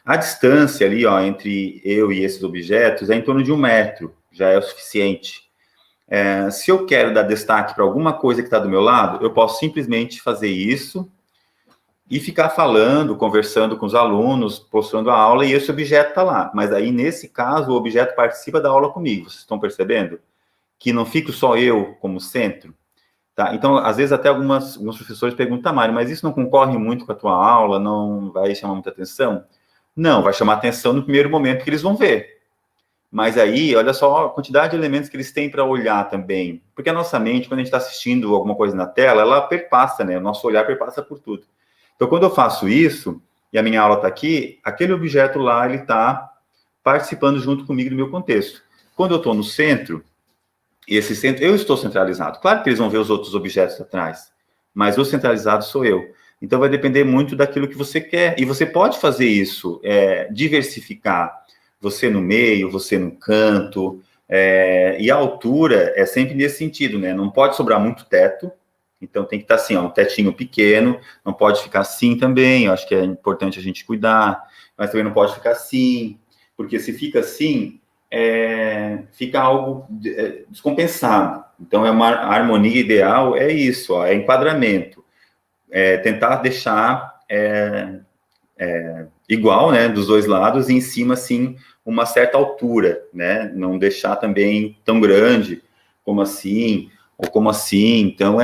A distância ali, ó, entre eu e esses objetos é em torno de 1 metro, já é o suficiente. Se eu quero dar destaque para alguma coisa que está do meu lado, eu posso simplesmente fazer isso e ficar falando, conversando com os alunos, postando a aula, e esse objeto está lá. Mas aí, nesse caso, o objeto participa da aula comigo. Vocês estão percebendo? Que não fico só eu como centro. Tá? Então, às vezes, até alguns professores perguntam, Mário, mas isso não concorre muito com a tua aula? Não vai chamar muita atenção? Não, vai chamar atenção no primeiro momento que eles vão ver. Mas aí, olha só a quantidade de elementos que eles têm para olhar também. Porque a nossa mente, quando a gente está assistindo alguma coisa na tela, ela perpassa, né? O nosso olhar perpassa por tudo. Então, quando eu faço isso, e a minha aula está aqui, aquele objeto lá, ele está participando junto comigo do meu contexto. Quando eu estou no centro, esse centro, eu estou centralizado. Claro que eles vão ver os outros objetos atrás, mas o centralizado sou eu. Então, vai depender muito daquilo que você quer. E você pode fazer isso, diversificar. Você no meio, você no canto. E a altura é sempre nesse sentido, né? Não pode sobrar muito teto. Então, tem que estar assim, ó, um tetinho pequeno, não pode ficar assim também, eu acho que é importante a gente cuidar, mas também não pode ficar assim, porque se fica assim, fica algo descompensado. Então, é uma harmonia ideal, é isso, ó, é enquadramento, tentar deixar igual, né, dos dois lados, e em cima, assim, uma certa altura, né, não deixar também tão grande, como assim, ou como assim. Então,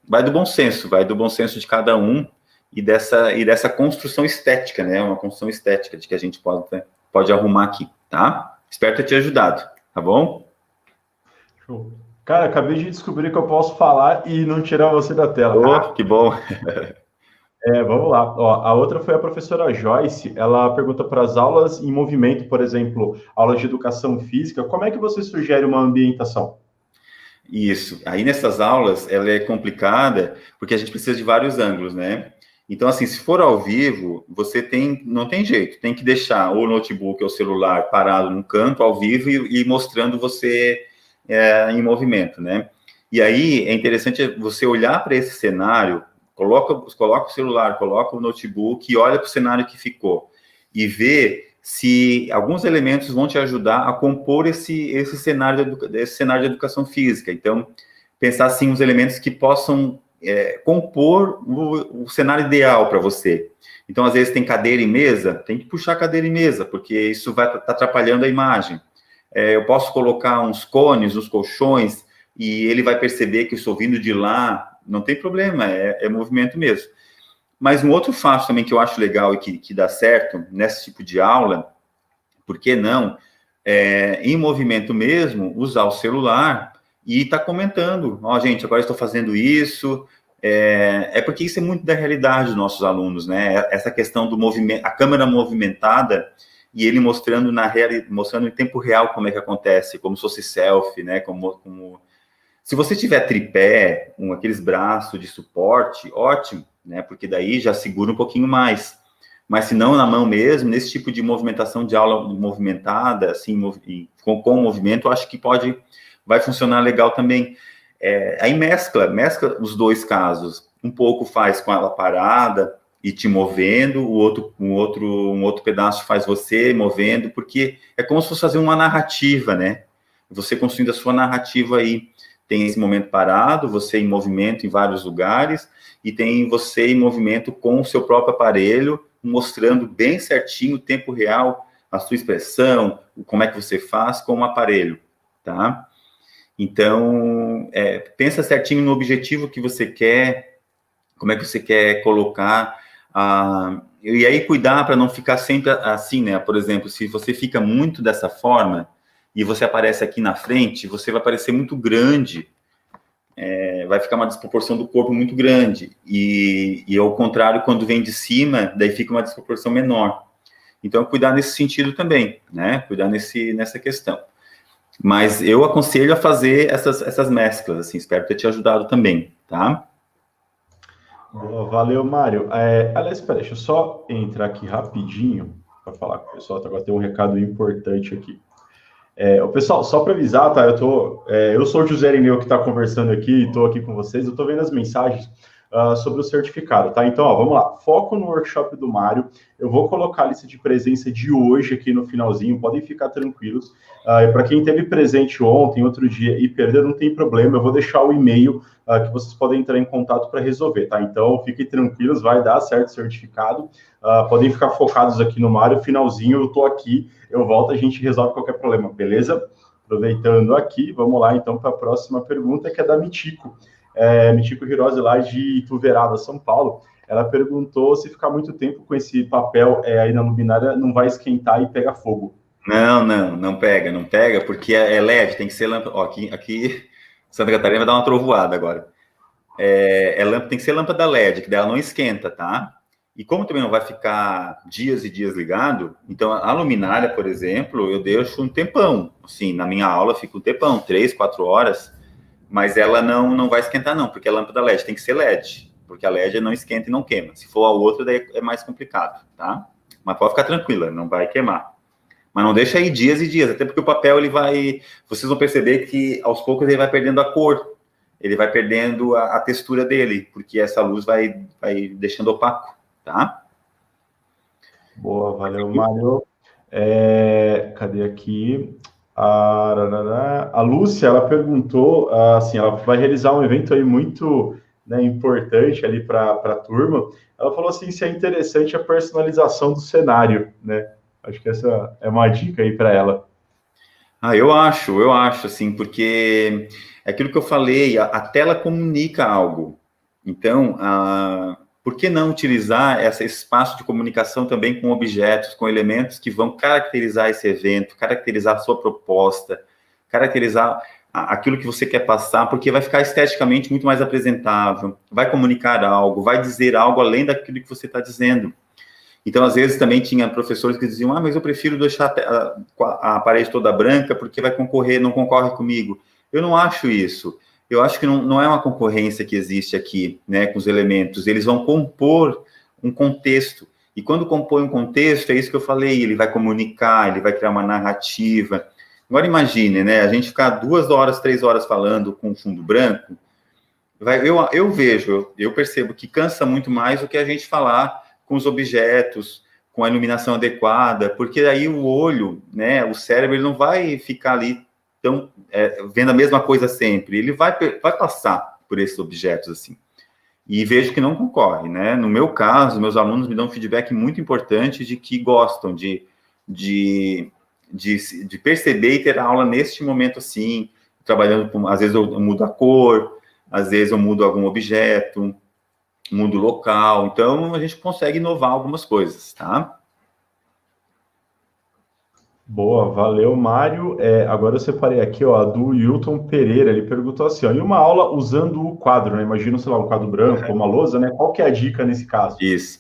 vai do bom senso de cada um e dessa construção estética, né? Uma construção estética de que a gente pode arrumar aqui, tá? Espero ter te ajudado, tá bom? Show. Cara, acabei de descobrir que eu posso falar e não tirar você da tela. Que bom. Vamos lá. Ó, a outra foi a professora Joyce. Ela pergunta para as aulas em movimento, por exemplo, aulas de educação física, como é que você sugere uma ambientação? Isso. Aí nessas aulas, ela é complicada, porque a gente precisa de vários ângulos, né? Então, assim, se for ao vivo, não tem jeito, tem que deixar o notebook ou o celular parado num canto, ao vivo, e mostrando você em movimento, né? E aí, é interessante você olhar para esse cenário, coloca o celular, coloca o notebook e olha para o cenário que ficou, e vê se alguns elementos vão te ajudar a compor esse cenário de educação física. Então, pensar, assim, os elementos que possam compor o cenário ideal para você. Então, às vezes, tem cadeira e mesa, tem que puxar cadeira e mesa, porque isso vai estar atrapalhando a imagem. Eu posso colocar uns cones, uns colchões, e ele vai perceber que eu estou vindo de lá, não tem problema, é movimento mesmo. Mas um outro fato também que eu acho legal e que dá certo nesse tipo de aula, por que não, em movimento mesmo, usar o celular e estar comentando. Ó, gente, agora estou fazendo isso. Porque isso é muito da realidade dos nossos alunos, né? Essa questão do movimento, a câmera movimentada e ele mostrando mostrando em tempo real como é que acontece, como se fosse selfie, né? Se você tiver tripé, aqueles braços de suporte, ótimo, né? Porque daí já segura um pouquinho mais. Mas se não, na mão mesmo, nesse tipo de movimentação de aula movimentada, assim, com movimento, eu acho que vai funcionar legal também. Aí mescla os dois casos. Um pouco faz com ela parada e te movendo, um outro pedaço faz você movendo, porque é como se fosse fazer uma narrativa, né? Você construindo a sua narrativa aí. Tem esse momento parado, você em movimento em vários lugares, e tem você em movimento com o seu próprio aparelho, mostrando bem certinho, tempo real, a sua expressão, como é que você faz com o aparelho, tá? Então, pensa certinho no objetivo que você quer, como é que você quer colocar, e aí cuidar para não ficar sempre assim, né? Por exemplo, se você fica muito dessa forma, e você aparece aqui na frente, você vai parecer muito grande, vai ficar uma desproporção do corpo muito grande, e ao contrário, quando vem de cima, daí fica uma desproporção menor. Então, cuidar nesse sentido também, né? Cuidar nessa questão. Mas eu aconselho a fazer essas mesclas, assim, espero ter te ajudado também, tá? Valeu, Mário. Aliás, espera, deixa eu só entrar aqui rapidinho para falar com o pessoal, agora tem um recado importante aqui. O pessoal, só para avisar, tá? Eu sou o José Irineu que está conversando aqui, estou aqui com vocês, eu estou vendo as mensagens. sobre o certificado, tá? Então, ó, vamos lá, foco no workshop do Mário. Eu vou colocar a lista de presença de hoje aqui no finalzinho, podem ficar tranquilos. E para quem esteve presente ontem, outro dia, e perdeu, não tem problema, eu vou deixar o e-mail que vocês podem entrar em contato para resolver, tá? Então, fiquem tranquilos, vai dar certo o certificado. Podem ficar focados aqui no Mário, finalzinho, eu tô aqui, eu volto, a gente resolve qualquer problema, beleza? Aproveitando aqui, vamos lá então para a próxima pergunta, que é da Mitico. Mitico Hirose, lá de Ituverava, São Paulo. Ela perguntou se ficar muito tempo com esse papel aí na luminária, não vai esquentar e pegar fogo. Não pega, porque é LED, tem que ser lâmpada. Ó, aqui Santa Catarina vai dar uma trovoada agora. Tem que ser lâmpada LED, que dela não esquenta, tá? E como também não vai ficar dias e dias ligado, então a luminária, por exemplo, eu deixo um tempão. Assim, na minha aula fica um tempão, 3, 4 horas, mas ela não vai esquentar não, porque a lâmpada LED tem que ser LED, porque a LED não esquenta e não queima. Se for a outra, daí é mais complicado, tá? Mas pode ficar tranquila, não vai queimar. Mas não deixa aí dias e dias, até porque o papel, vocês vão perceber que aos poucos ele vai perdendo a cor, ele vai perdendo a textura dele, porque essa luz vai deixando opaco, tá? Boa, valeu, Mário. Cadê aqui? A Lúcia, ela perguntou, assim, ela vai realizar um evento aí muito, né, importante ali para a turma. Ela falou assim, se é interessante a personalização do cenário, né? Acho que essa é uma dica aí para ela. Eu acho, assim, porque é aquilo que eu falei, a tela comunica algo. Então, por que não utilizar esse espaço de comunicação também com objetos, com elementos que vão caracterizar esse evento, caracterizar a sua proposta, caracterizar aquilo que você quer passar, porque vai ficar esteticamente muito mais apresentável, vai comunicar algo, vai dizer algo além daquilo que você está dizendo. Então, às vezes, também tinha professores que diziam, mas eu prefiro deixar a parede toda branca porque vai concorrer, não concorre comigo. Eu não acho isso. Eu acho que não é uma concorrência que existe aqui, né, com os elementos. Eles vão compor um contexto. E quando compõe um contexto, é isso que eu falei, ele vai comunicar, ele vai criar uma narrativa. Agora, imagine, né, a gente ficar 2 horas, 3 horas falando com fundo branco, eu percebo que cansa muito mais do que a gente falar com os objetos, com a iluminação adequada, porque aí o olho, né, o cérebro, ele não vai ficar ali vendo a mesma coisa sempre, ele vai passar por esses objetos, assim. E vejo que não concorre, né? No meu caso, meus alunos me dão um feedback muito importante de que gostam de perceber e ter aula neste momento, assim, trabalhando com, às vezes eu mudo a cor, às vezes eu mudo algum objeto, mundo local, então a gente consegue inovar algumas coisas, tá? Boa, valeu, Mário. Agora eu separei aqui, ó, a do Wilton Pereira, ele perguntou assim, ó, em uma aula usando o quadro, né? Imagina, sei lá, um quadro branco, uma lousa, né? Qual que é a dica nesse caso? Isso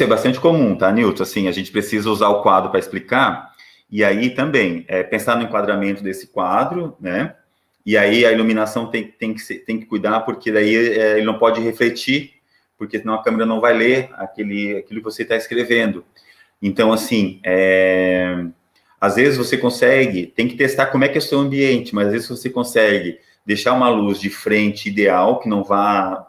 é bastante comum, tá, Nilton? Assim, a gente precisa usar o quadro para explicar, e aí também, pensar no enquadramento desse quadro, né? E aí a iluminação tem que cuidar, porque daí ele não pode refletir, porque senão a câmera não vai ler aquilo que você está escrevendo. Então, assim, às vezes você consegue, tem que testar como é que é o seu ambiente, mas às vezes você consegue deixar uma luz de frente ideal, que não vá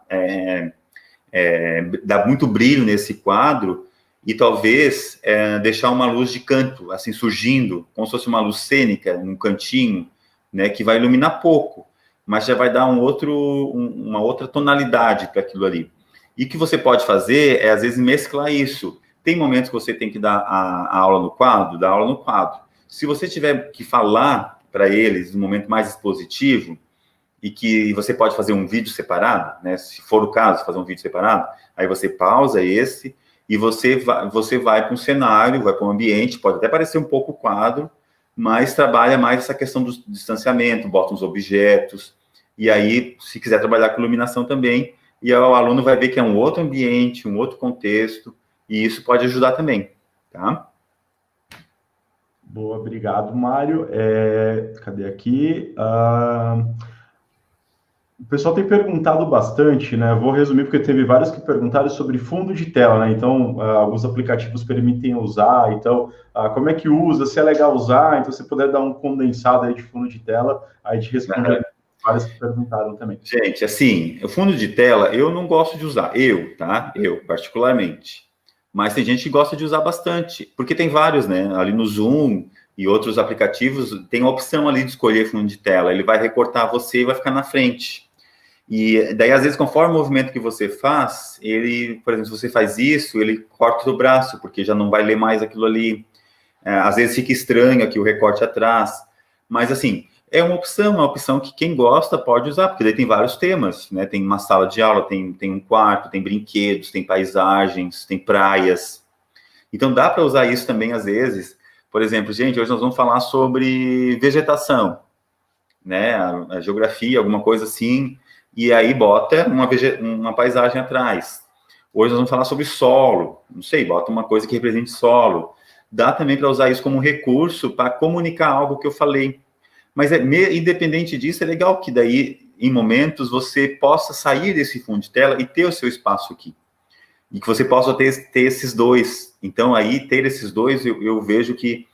dar muito brilho nesse quadro, e talvez deixar uma luz de canto, assim, surgindo, como se fosse uma luz cênica, num cantinho, né, que vai iluminar pouco, mas já vai dar uma outra tonalidade para aquilo ali. E o que você pode fazer às vezes, mesclar isso. Tem momentos que você tem que dar a aula no quadro, dá aula no quadro. Se você tiver que falar para eles no momento mais expositivo, e que você pode fazer um vídeo separado, né, se for o caso, fazer um vídeo separado, aí você pausa esse, e você vai para um cenário, vai para um ambiente, pode até parecer um pouco quadro, mas trabalha mais essa questão do distanciamento, bota uns objetos, e aí, se quiser trabalhar com iluminação também, e o aluno vai ver que é um outro ambiente, um outro contexto, e isso pode ajudar também, tá? Boa, obrigado, Mário. Cadê aqui? O pessoal tem perguntado bastante, né? Vou resumir, porque teve vários que perguntaram sobre fundo de tela, né? Então, alguns aplicativos permitem usar, então, como é que usa, se é legal usar, então, se puder dar um condensado aí de fundo de tela, aí te responder vários que perguntaram também. Gente, assim, o fundo de tela eu não gosto de usar, eu particularmente. Mas tem gente que gosta de usar bastante, porque tem vários, né? Ali no Zoom e outros aplicativos, tem a opção ali de escolher fundo de tela. Ele vai recortar você e vai ficar na frente. E daí, às vezes, conforme o movimento que você faz, ele, por exemplo, se você faz isso, ele corta o braço, porque já não vai ler mais aquilo ali. Às vezes fica estranho aqui o recorte atrás. Mas, assim, é uma opção que quem gosta pode usar, porque daí tem vários temas, né? Tem uma sala de aula, tem um quarto, tem brinquedos, tem paisagens, tem praias. Então, dá para usar isso também, às vezes. Por exemplo, gente, hoje nós vamos falar sobre vegetação, né? A geografia, alguma coisa assim, e aí bota uma paisagem atrás. Hoje nós vamos falar sobre solo, não sei, bota uma coisa que represente solo. Dá também para usar isso como recurso para comunicar algo que eu falei. Mas, independente disso, é legal que daí, em momentos, você possa sair desse fundo de tela e ter o seu espaço aqui. E que você possa ter esses dois. Então, aí, ter esses dois, eu vejo que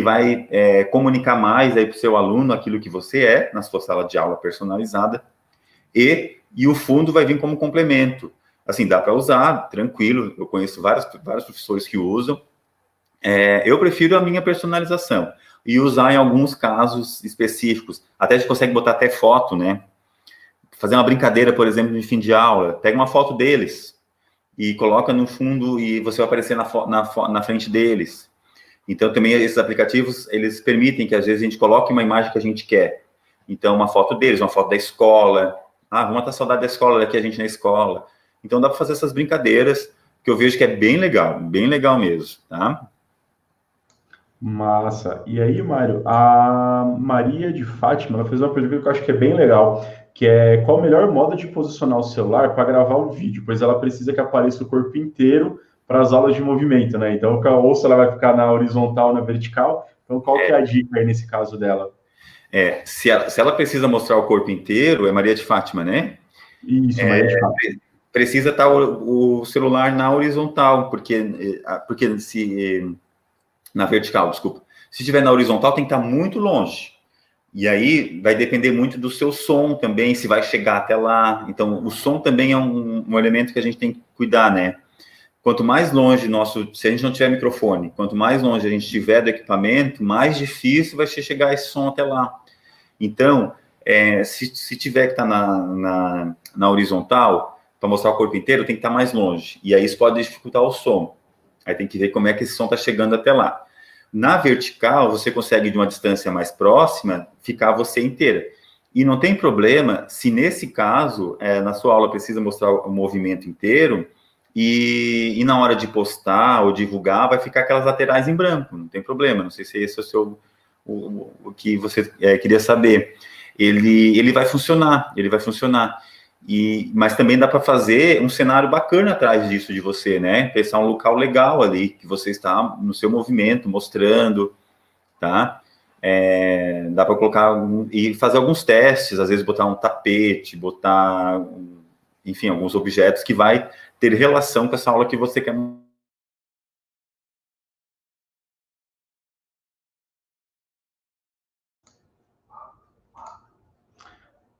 vai comunicar mais aí para o seu aluno aquilo que você é, na sua sala de aula personalizada, e o fundo vai vir como complemento. Assim, dá para usar, tranquilo, eu conheço vários professores que usam. Eu prefiro a minha personalização e usar em alguns casos específicos. Até a gente consegue botar até foto, né? Fazer uma brincadeira, por exemplo, de fim de aula. Pega uma foto deles e coloca no fundo e você vai aparecer na frente deles. Então, também, esses aplicativos, eles permitem que, às vezes, a gente coloque uma imagem que a gente quer. Então, uma foto deles, uma foto da escola. Vamos matar saudade da escola, daqui a gente na escola. Então, dá para fazer essas brincadeiras, que eu vejo que é bem legal mesmo, tá? Massa. E aí, Mário, a Maria de Fátima, ela fez uma pergunta que eu acho que é bem legal, que é qual o melhor modo de posicionar o celular para gravar o vídeo, pois ela precisa que apareça o corpo inteiro para as aulas de movimento, né? Então, ou se ela vai ficar na horizontal ou na vertical, então qual que é a dica aí nesse caso dela? Se ela precisa mostrar o corpo inteiro, é Maria de Fátima, né? Isso, Maria de Fátima. Precisa estar o celular na horizontal, porque se na vertical, desculpa. Se estiver na horizontal, tem que estar muito longe. E aí vai depender muito do seu som também, se vai chegar até lá. Então, o som também é um elemento que a gente tem que cuidar, né? Quanto mais longe se a gente não tiver microfone, quanto mais longe a gente estiver do equipamento, mais difícil vai chegar esse som até lá. Então, se tiver que estar na horizontal, para mostrar o corpo inteiro, tem que estar mais longe. E aí isso pode dificultar o som. Aí tem que ver como é que esse som está chegando até lá. Na vertical, você consegue, de uma distância mais próxima, ficar você inteira. E não tem problema se, nesse caso, na sua aula precisa mostrar o movimento inteiro e na hora de postar ou divulgar, vai ficar aquelas laterais em branco. Não tem problema. Não sei se esse é o que você queria saber. Ele vai funcionar. Mas também dá para fazer um cenário bacana atrás disso de você, né? Pensar um local legal ali, que você está no seu movimento, mostrando, tá? Dá para colocar e fazer alguns testes, às vezes botar um tapete, enfim, alguns objetos que vai ter relação com essa aula que você quer.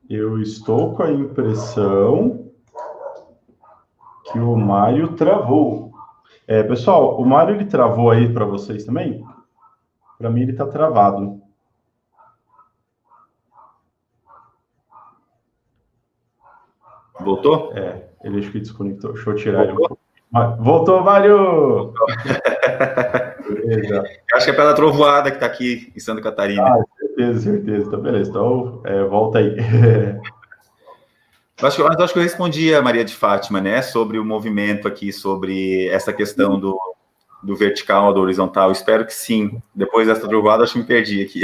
Eu estou com a impressão que o Mário travou. Pessoal, o Mário, ele travou aí para vocês também? Para mim, ele está travado. Voltou? Ele acho que desconectou. Deixa eu tirar ele um pouco. Voltou, Mário! Beleza. Eu acho que é pela trovoada que está aqui em Santa Catarina. Certeza. Então, beleza. Então, volta aí. Mas acho que eu respondi a Maria de Fátima, né, sobre o movimento aqui, sobre essa questão do vertical, do horizontal. Espero que sim. Depois dessa trovoada, acho que me perdi aqui.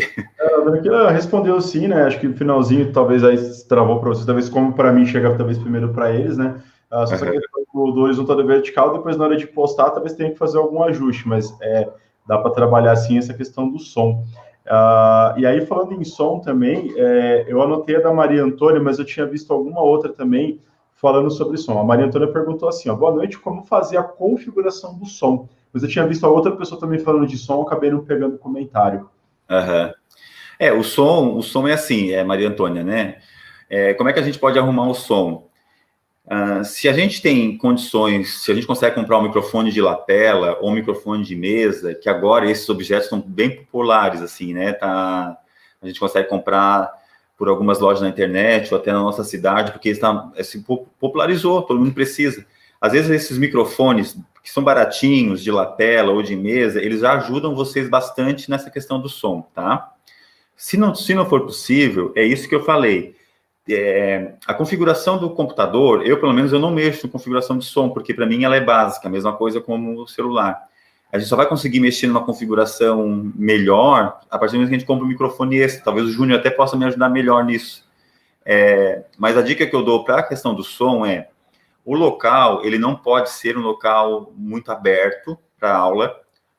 Ela respondeu sim, né? Acho que no finalzinho talvez aí travou para vocês, talvez como para mim chega talvez primeiro para eles, né? Só essa questão do horizontal e do vertical, depois na hora de postar, talvez tenha que fazer algum ajuste, mas dá para trabalhar sim essa questão do som. E aí, falando em som também, eu anotei a da Maria Antônia, mas eu tinha visto alguma outra também falando sobre som. A Maria Antônia perguntou assim, boa noite, como fazer a configuração do som? Mas eu tinha visto a outra pessoa também falando de som, acabei não pegando comentário. O som é assim, Maria Antônia, né? Como é que a gente pode arrumar o som? Se a gente tem condições, se a gente consegue comprar um microfone de lapela ou um microfone de mesa, que agora esses objetos estão bem populares, assim, né? A gente consegue comprar por algumas lojas na internet ou até na nossa cidade, porque se popularizou, todo mundo precisa. Às vezes esses microfones, que são baratinhos, de lapela ou de mesa, eles já ajudam vocês bastante nessa questão do som, tá? Se não for possível, é isso que eu falei. A configuração do computador, pelo menos, eu não mexo em configuração de som, porque para mim ela é básica, a mesma coisa como o celular. A gente só vai conseguir mexer numa configuração melhor a partir do momento que a gente compra um microfone extra. Talvez o Júnior até possa me ajudar melhor nisso. Mas a dica que eu dou para a questão do som o local, ele não pode ser um local muito aberto para aula,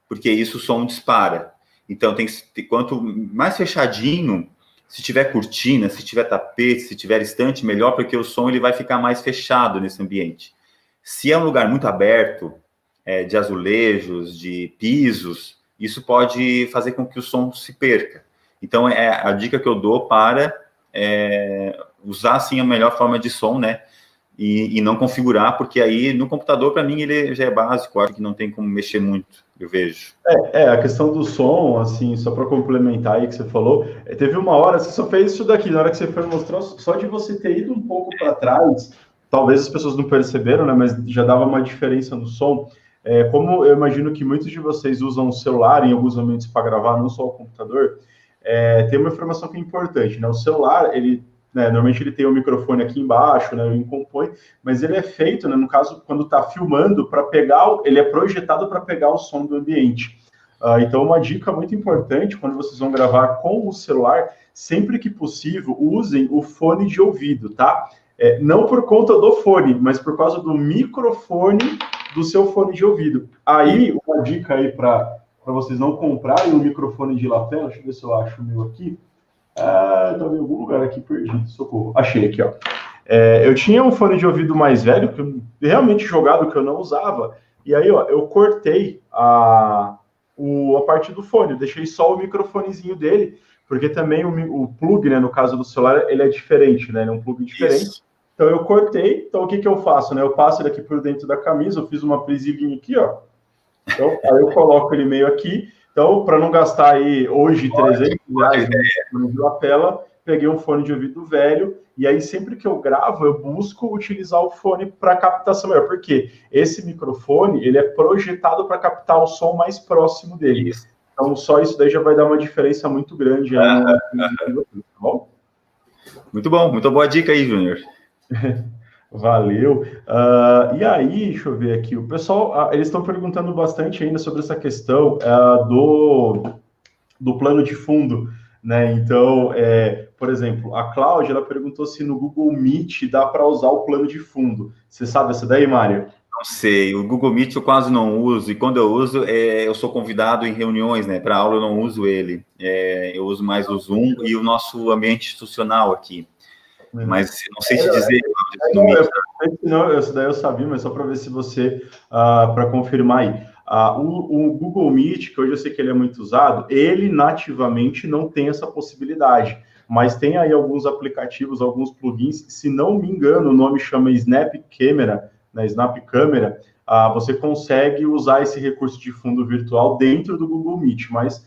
porque isso o som dispara. Então, tem que ter, quanto mais fechadinho, se tiver cortina, se tiver tapete, se tiver estante, melhor, porque o som ele vai ficar mais fechado nesse ambiente. Se é um lugar muito aberto, de azulejos, de pisos, isso pode fazer com que o som se perca. Então, a dica que eu dou para usar, assim, a melhor forma de som, né? E não configurar, porque aí no computador, para mim, ele já é básico, acho que não tem como mexer muito, eu vejo. A questão do som, assim, só para complementar aí que você falou, teve uma hora, você só fez isso daqui, na hora que você foi mostrar, só de você ter ido um pouco para trás, talvez as pessoas não perceberam, né, mas já dava uma diferença no som. Como eu imagino que muitos de vocês usam o celular em alguns momentos para gravar, não só o computador, tem uma informação que é importante, né? O celular, ele, né, normalmente ele tem o microfone aqui embaixo, né, ele compõe, mas ele é feito, né, no caso, quando está filmando, para pegar, ele é projetado para pegar o som do ambiente. Então, uma dica muito importante, quando vocês vão gravar com o celular, sempre que possível, usem o fone de ouvido, tá? Não por conta do fone, mas por causa do microfone do seu fone de ouvido. Aí, uma dica aí para vocês não comprarem um microfone de lapela, deixa eu ver se eu acho o meu aqui. Estava em algum lugar aqui perdido, socorro. Achei aqui, ó. Eu tinha um fone de ouvido mais velho, que eu, realmente jogado, que eu não usava, e aí, ó, eu cortei a parte do fone, eu deixei só o microfonezinho dele, porque também o plug, né, no caso do celular, ele é diferente, né, ele é um plug diferente. Isso. Então eu cortei, então o que eu faço, né, eu passo ele aqui por dentro da camisa, eu fiz uma presilhinha aqui, ó, então aí eu coloco ele meio aqui, então para não gastar aí hoje R$300 no fone de lapela, peguei um fone de ouvido velho, e aí sempre que eu gravo, eu busco utilizar o fone para captação melhor, porque esse microfone, ele é projetado para captar o som mais próximo dele. Isso. Então, só isso daí já vai dar uma diferença muito grande. Aí tá bom? Muito bom, muito boa dica aí, Júnior. Valeu. E aí, deixa eu ver aqui, o pessoal, eles estão perguntando bastante ainda sobre essa questão do plano de fundo, né? Então, por exemplo, a Cláudia, ela perguntou se no Google Meet dá para usar o plano de fundo. Você sabe essa daí, Mário? Não sei, o Google Meet eu quase não uso, e quando eu uso, eu sou convidado em reuniões, né? Para aula eu não uso ele, eu uso mais o Zoom e o nosso ambiente institucional aqui. Mas não sei te dizer. Isso daí eu sabia, mas só para ver se você, para confirmar aí. O Google Meet, que hoje eu sei que ele é muito usado, ele nativamente não tem essa possibilidade, mas tem aí alguns aplicativos, alguns plugins, se não me engano, o nome chama Snap Camera, né, Snap Camera, você consegue usar esse recurso de fundo virtual dentro do Google Meet, mas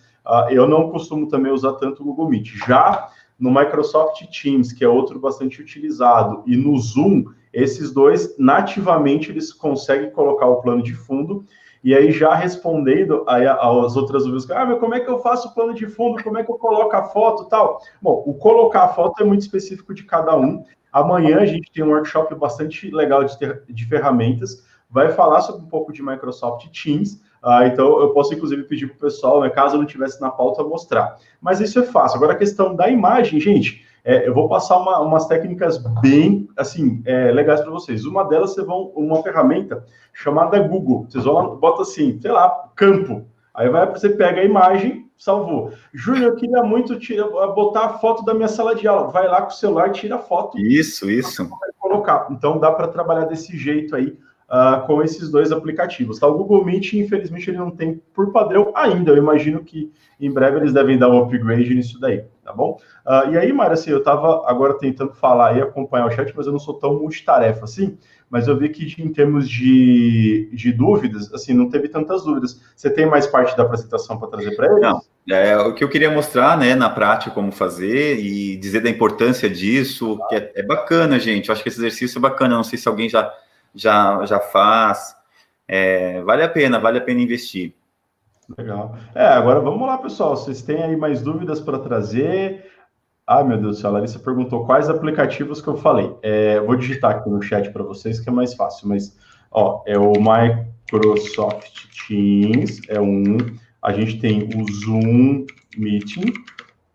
eu não costumo também usar tanto o Google Meet. Já no Microsoft Teams, que é outro bastante utilizado, e no Zoom, esses dois, nativamente, eles conseguem colocar o plano de fundo. E aí, já respondendo às outras dúvidas, mas como é que eu faço o plano de fundo? Como é que eu coloco a foto e tal? Bom, o colocar a foto é muito específico de cada um. Amanhã a gente tem um workshop bastante legal de ferramentas, vai falar sobre um pouco de Microsoft Teams, então eu posso inclusive pedir para o pessoal, né, caso não tivesse na pauta, mostrar. Mas isso é fácil. Agora a questão da imagem, gente, eu vou passar umas técnicas bem, assim, legais para vocês. Uma delas, uma ferramenta chamada Google. Vocês vão lá, bota assim, sei lá, campo. Aí você pega a imagem, salvou. Júnior, eu queria muito botar a foto da minha sala de aula. Vai lá com o celular, tira a foto. Isso. Colocar. Então, dá para trabalhar desse jeito aí, com esses dois aplicativos. Tá? O Google Meet, infelizmente, ele não tem por padrão ainda. Eu imagino que em breve eles devem dar um upgrade nisso daí. tá bom? E aí, Mário, assim, eu estava agora tentando falar e acompanhar o chat, mas eu não sou tão multitarefa assim, mas eu vi que em termos de dúvidas, assim, não teve tantas dúvidas. Você tem mais parte da apresentação para trazer para eles? Não, o que eu queria mostrar, né, na prática como fazer e dizer da importância disso, que é bacana, gente. Eu acho que esse exercício é bacana. Não sei se alguém já faz. Vale a pena investir. Legal. Agora vamos lá, pessoal. Vocês têm aí mais dúvidas para trazer? Ah, meu Deus do céu, a Larissa perguntou quais aplicativos que eu falei. Vou digitar aqui no chat para vocês, que é mais fácil, mas ó, é o Microsoft Teams, é um. A gente tem o Zoom Meeting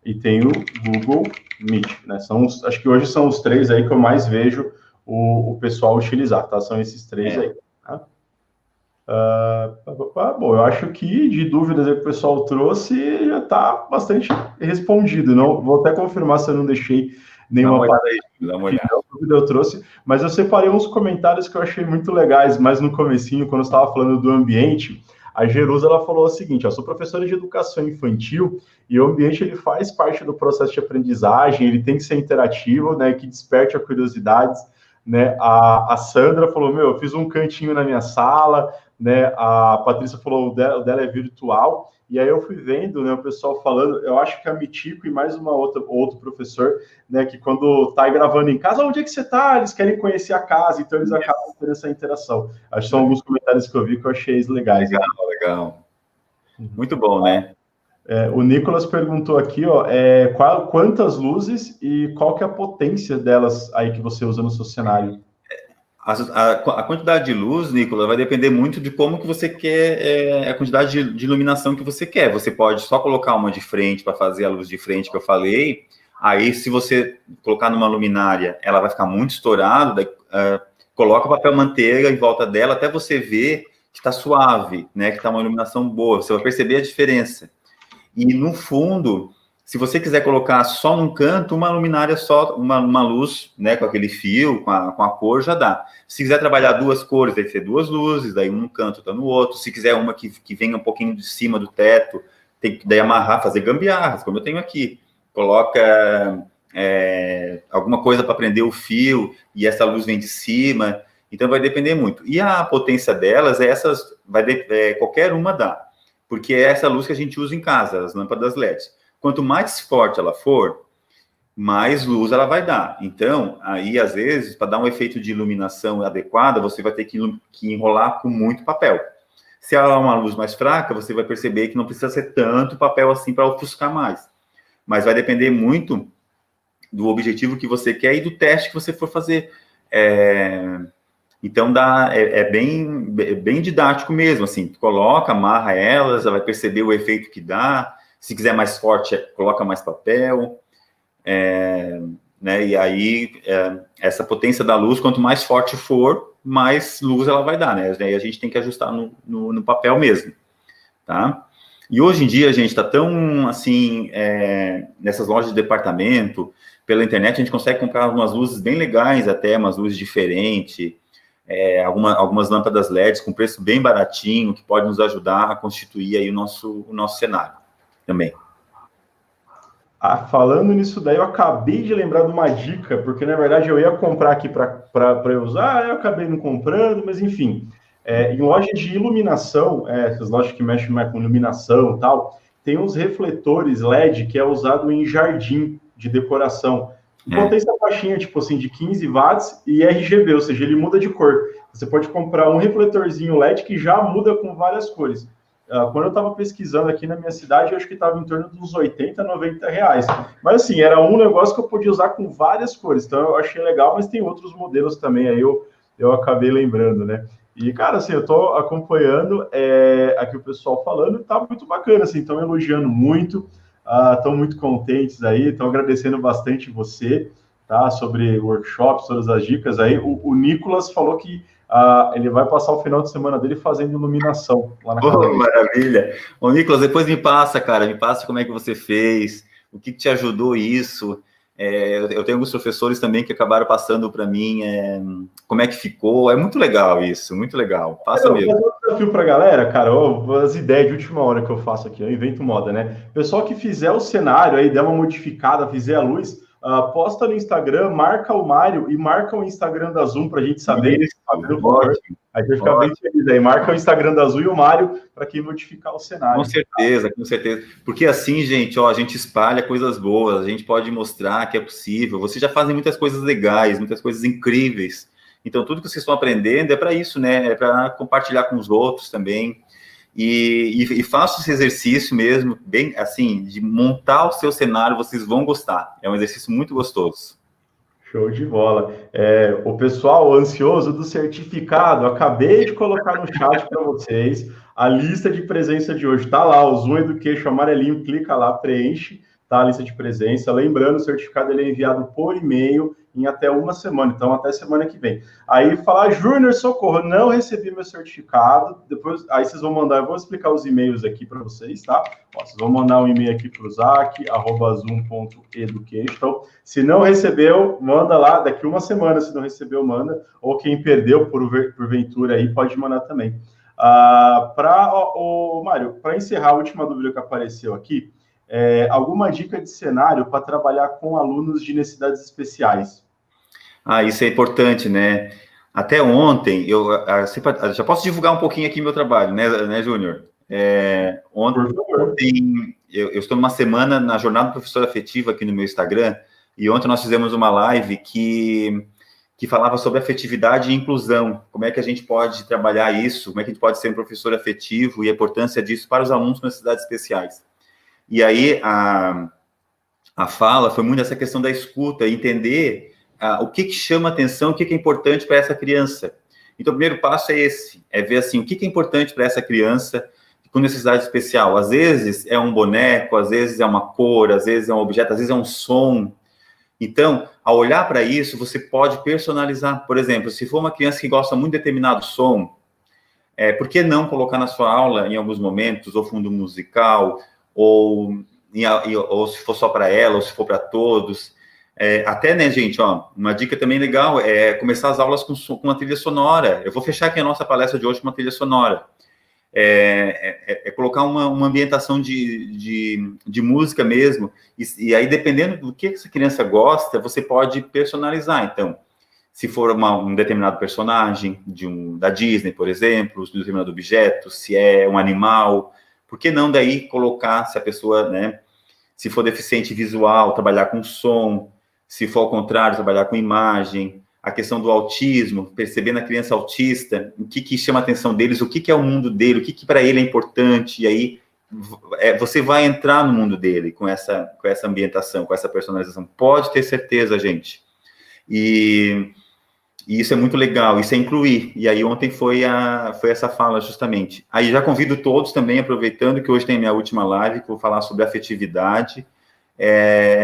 e tem o Google Meet, né? Acho que hoje são os três aí que eu mais vejo o pessoal utilizar, tá? São esses três aí. Tá? Bom, eu acho que de dúvidas aí que o pessoal trouxe já está bastante respondido. Não, vou até confirmar se eu não deixei nenhuma dúvida eu trouxe, mas eu separei uns comentários que eu achei muito legais, mas no comecinho, quando eu estava falando do ambiente, a Jerusa ela falou o seguinte: eu sou professora de educação infantil e o ambiente ele faz parte do processo de aprendizagem, ele tem que ser interativo, né, que desperte a curiosidade, né? A Sandra falou: meu, eu fiz um cantinho na minha sala, né? A Patrícia falou: o dela é virtual. E aí eu fui vendo, né, o pessoal falando, eu acho que a Mitico e mais outro professor, né, que quando tá gravando em casa, onde é que você tá? Eles querem conhecer a casa, então eles acabam tendo essa interação. Acho que são alguns comentários que eu vi que eu achei legais. Legal. Muito bom, né? O Nicolas perguntou aqui, ó, quantas luzes e qual que é a potência delas aí que você usa no seu cenário? A quantidade de luz, Nicolas, vai depender muito de como que você quer, a quantidade de iluminação que você quer. Você pode só colocar uma de frente para fazer a luz de frente que eu falei. Aí, se você colocar numa luminária, ela vai ficar muito estourada. Daí, coloca papel manteiga em volta dela até você ver que está suave, né? Que está uma iluminação boa. Você vai perceber a diferença. E no fundo, se você quiser colocar só num canto, uma luminária só, uma luz, né, com aquele fio, com a cor, já dá. Se quiser trabalhar duas cores, vai ser duas luzes, daí um no canto, outra no outro. Se quiser uma que venha um pouquinho de cima do teto, tem que daí amarrar, fazer gambiarras, como eu tenho aqui. Coloca alguma coisa para prender o fio e essa luz vem de cima. Então vai depender muito. E a potência delas, qualquer uma dá. Porque é essa luz que a gente usa em casa, as lâmpadas LEDs. Quanto mais forte ela for, mais luz ela vai dar. Então, aí, às vezes, para dar um efeito de iluminação adequada, você vai ter que enrolar com muito papel. Se ela é uma luz mais fraca, você vai perceber que não precisa ser tanto papel assim para ofuscar mais. Mas vai depender muito do objetivo que você quer e do teste que você for fazer. Então, bem didático mesmo, assim. Tu coloca, amarra elas, ela vai perceber o efeito que dá. Se quiser mais forte, coloca mais papel. Né? E aí, essa potência da luz, quanto mais forte for, mais luz ela vai dar, né? E a gente tem que ajustar no papel mesmo, tá? E hoje em dia, a gente está tão, assim, nessas lojas de departamento, pela internet, a gente consegue comprar umas luzes bem legais até, umas luzes diferentes, algumas lâmpadas LEDs com preço bem baratinho, que pode nos ajudar a constituir aí o nosso cenário também. Falando nisso daí, eu acabei de lembrar de uma dica, porque na verdade eu ia comprar aqui para eu usar, eu acabei não comprando, mas enfim. Em lojas de iluminação, essas lojas que mexem mais com iluminação e tal, tem uns refletores LED que é usado em jardim de decoração. Potência baixinha, tipo assim, de 15 watts e RGB, ou seja, ele muda de cor. Você pode comprar um refletorzinho LED que já muda com várias cores. Quando eu estava pesquisando aqui na minha cidade, eu acho que estava em torno dos 80, 90 reais. Mas assim, era um negócio que eu podia usar com várias cores. Então eu achei legal, mas tem outros modelos também, aí eu acabei lembrando, né? E, cara, assim, eu estou acompanhando aqui o pessoal falando, tá muito bacana, assim, estão elogiando muito, estão muito contentes aí, estão agradecendo bastante você, tá? Sobre workshops, todas as dicas aí. O Nicolas falou que ele vai passar o final de semana dele fazendo iluminação lá na casa. Maravilha! Ô, Nicolas, depois me passa como é que você fez, o que te ajudou isso. Eu tenho alguns professores também que acabaram passando para mim como é que ficou. É muito legal isso, muito legal. Passa mesmo. desafio para a galera, cara, ó, as ideias de última hora que eu faço aqui, eu invento moda, né? Pessoal que fizer o cenário aí, der uma modificada, fizer a luz, posta no Instagram, marca o Mário e marca o Instagram da Zoom para a gente saber. Isso, ótimo, a gente vai ficar bem feliz aí. Marca o Instagram da Zoom e o Mário para quem modificar o cenário. Com certeza, com certeza. Porque assim, gente, ó, a gente espalha coisas boas, a gente pode mostrar que é possível. Vocês já fazem muitas coisas legais, muitas coisas incríveis. Então, tudo que vocês estão aprendendo é para isso, né? É para compartilhar com os outros também. E faça esse exercício mesmo, bem assim, de montar o seu cenário, vocês vão gostar. É um exercício muito gostoso. Show de bola. O pessoal ansioso do certificado, acabei de colocar no chat para vocês a lista de presença de hoje. Tá lá, o Zoom Education amarelinho, clica lá, preenche, tá a lista de presença. Lembrando, o certificado ele é enviado por e-mail em até uma semana, então até semana que vem. Aí falar, Júnior, socorro, não recebi meu certificado. Depois, aí vocês vão mandar, eu vou explicar os e-mails aqui para vocês, tá? Ó, vocês vão mandar um e-mail aqui para o zac@zoom.education. Então, se não recebeu, manda lá, daqui uma semana, se não recebeu, manda. Ou quem perdeu porventura aí, pode mandar também. Mário, para encerrar a última dúvida que apareceu aqui, alguma dica de cenário para trabalhar com alunos de necessidades especiais? Isso é importante, né? Até ontem, já posso divulgar um pouquinho aqui meu trabalho, né, Júnior? Ontem, eu estou numa semana na Jornada do Professor Afetivo aqui no meu Instagram, e ontem nós fizemos uma live que falava sobre afetividade e inclusão, como é que a gente pode trabalhar isso, como é que a gente pode ser um professor afetivo e a importância disso para os alunos com necessidades especiais. E aí, a fala foi muito essa questão da escuta, entender o que chama atenção, o que é importante para essa criança. Então, o primeiro passo é esse, é ver assim, o que é importante para essa criança com necessidade especial. Às vezes é um boneco, às vezes é uma cor, às vezes é um objeto, às vezes é um som. Então, ao olhar para isso, você pode personalizar. Por exemplo, se for uma criança que gosta muito de determinado som, por que não colocar na sua aula, em alguns momentos, ou fundo musical, ou se for só para ela, ou se for para todos. Até, né, gente, ó, uma dica também legal é começar as aulas com uma trilha sonora. Eu vou fechar aqui a nossa palestra de hoje com uma trilha sonora. Colocar uma ambientação de música mesmo, e aí, dependendo do que essa criança gosta, você pode personalizar. Então, se for um determinado personagem da Disney, por exemplo, um determinado objeto, se é um animal, por que não daí colocar, se a pessoa, né, se for deficiente visual, trabalhar com som, se for ao contrário, trabalhar com imagem, a questão do autismo, perceber na criança autista, o que chama a atenção deles, o que é o mundo dele, o que para ele é importante, e aí você vai entrar no mundo dele com essa ambientação, com essa personalização. Pode ter certeza, gente. E isso é muito legal, isso é incluir. E aí ontem foi essa fala, justamente. Aí já convido todos também, aproveitando que hoje tem a minha última live, que eu vou falar sobre afetividade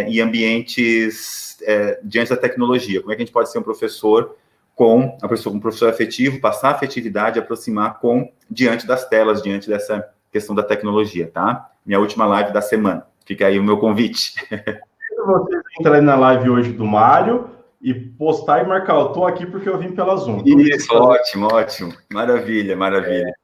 e ambientes diante da tecnologia. Como é que a gente pode ser um professor um professor afetivo, passar afetividade, aproximar diante das telas, diante dessa questão da tecnologia, tá? Minha última live da semana. Fica aí o meu convite. Vocês entrarem na live hoje do Mário e postar e marcar, eu tô aqui porque eu vim pela Zoom. Isso, ótimo. Maravilha.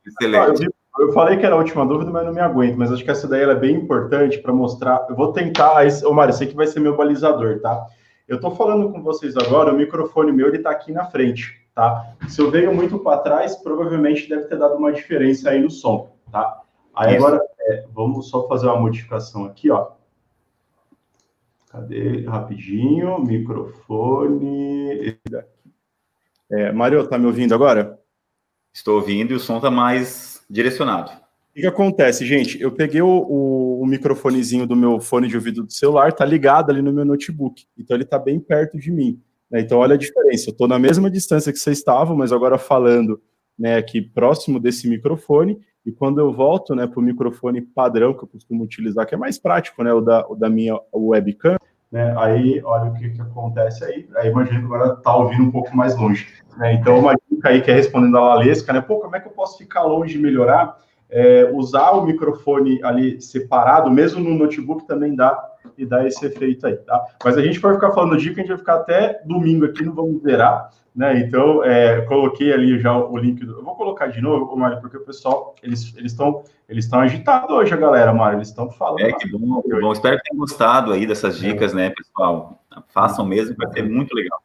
Excelente. Eu falei que era a última dúvida, mas não me aguento. Mas acho que essa daí ela é bem importante para mostrar. Eu vou tentar. Ô, Mário, sei que vai ser meu balizador, tá? Eu tô falando com vocês agora, o microfone meu, ele tá aqui na frente, tá? Se eu venho muito para trás, provavelmente deve ter dado uma diferença aí no som, tá? Aí isso. Agora, vamos só fazer uma modificação aqui, ó. Cadê? Rapidinho, microfone. Esse daqui. Mário, tá me ouvindo agora? Estou ouvindo e o som tá mais direcionado. O que acontece, gente? Eu peguei o microfonezinho do meu fone de ouvido do celular, tá ligado ali no meu notebook. Então ele tá bem perto de mim, né? Então olha a diferença. Eu tô na mesma distância que vocês estavam, mas agora falando, né, aqui próximo desse microfone. E quando eu volto, né, pro microfone padrão que eu costumo utilizar, que é mais prático, né, o da minha webcam, né? Aí olha o que acontece aí. Aí imagina que agora tá ouvindo um pouco mais longe, né? Então uma dica aí que é respondendo a Lalesca, né? Pô, como é que eu posso ficar longe e melhorar? Usar o microfone ali separado, mesmo no notebook também dá esse efeito aí, tá? Mas a gente vai ficar falando dica, a gente vai ficar até domingo aqui, não vamos zerar, né? Então, coloquei ali já o link. Eu vou colocar de novo, Mário, porque o pessoal, eles estão agitados hoje, a galera, Mário. Eles estão falando. Que bom, que bom. Espero que tenham gostado aí dessas dicas, né, pessoal? Façam mesmo, vai ser muito legal.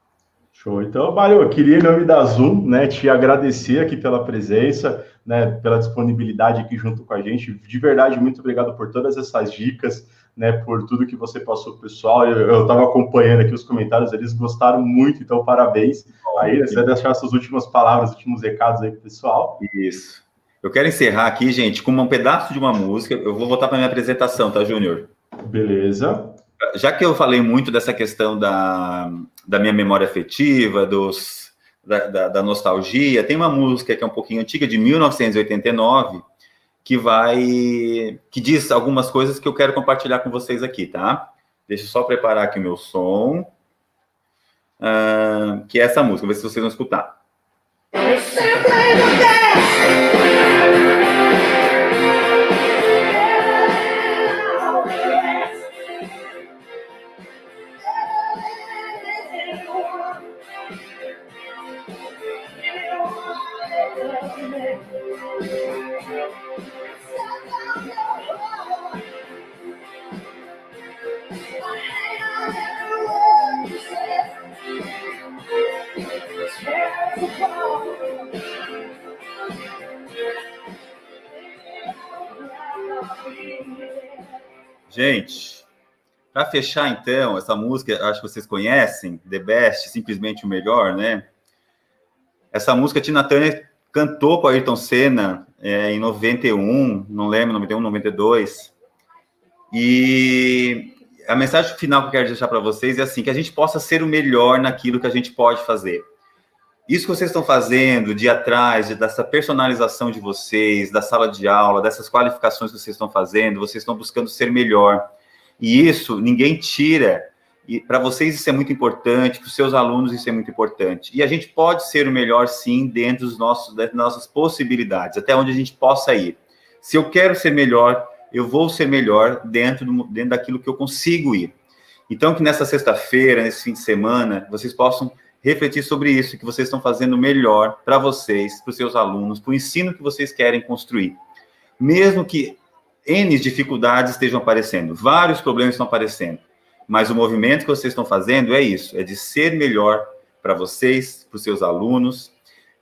Show. Então, Mário, eu queria, em nome da Zoom, né, te agradecer aqui pela presença, né, pela disponibilidade aqui junto com a gente. De verdade, muito obrigado por todas essas dicas, né, por tudo que você passou pro pessoal. Eu estava acompanhando aqui os comentários, eles gostaram muito, então parabéns. Aí, você vai deixar suas últimas palavras, últimos recados aí pro pessoal. Isso. Eu quero encerrar aqui, gente, com um pedaço de uma música. Eu vou voltar para minha apresentação, tá, Júnior? Beleza. Já que eu falei muito dessa questão da minha memória afetiva, da nostalgia, tem uma música que é um pouquinho antiga, de 1989, que diz algumas coisas que eu quero compartilhar com vocês aqui, tá? Deixa eu só preparar aqui o meu som, que é essa música, vamos ver se vocês vão escutar. Gente, para fechar então, essa música, acho que vocês conhecem, The Best, Simplesmente o Melhor, né? Essa música a Tina Turner cantou com a Ayrton Senna em 91, não lembro, 91, 92. E a mensagem final que eu quero deixar para vocês é assim, que a gente possa ser o melhor naquilo que a gente pode fazer. Isso que vocês estão fazendo de ir atrás, dessa personalização de vocês, da sala de aula, dessas qualificações que vocês estão fazendo, vocês estão buscando ser melhor. E isso ninguém tira. E para vocês isso é muito importante, para os seus alunos isso é muito importante. E a gente pode ser o melhor, sim, dentro das nossas possibilidades, até onde a gente possa ir. Se eu quero ser melhor, eu vou ser melhor dentro daquilo que eu consigo ir. Então, que nessa sexta-feira, nesse fim de semana, vocês possam refletir sobre isso, que vocês estão fazendo melhor para vocês, para os seus alunos, para o ensino que vocês querem construir. Mesmo que N dificuldades estejam aparecendo, vários problemas estão aparecendo, mas o movimento que vocês estão fazendo é isso, é de ser melhor para vocês, para os seus alunos,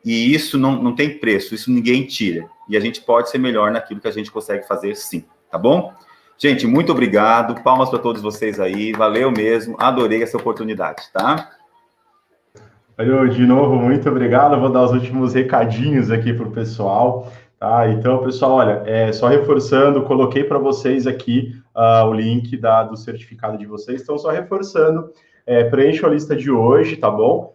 e isso não tem preço, isso ninguém tira. E a gente pode ser melhor naquilo que a gente consegue fazer sim, tá bom? Gente, muito obrigado, palmas para todos vocês aí, valeu mesmo, adorei essa oportunidade, tá? Valeu, de novo, muito obrigado. Eu vou dar os últimos recadinhos aqui para o pessoal, tá? Então, pessoal, olha, só reforçando, coloquei para vocês aqui o link do certificado de vocês. Então, só reforçando, preencha a lista de hoje, tá bom?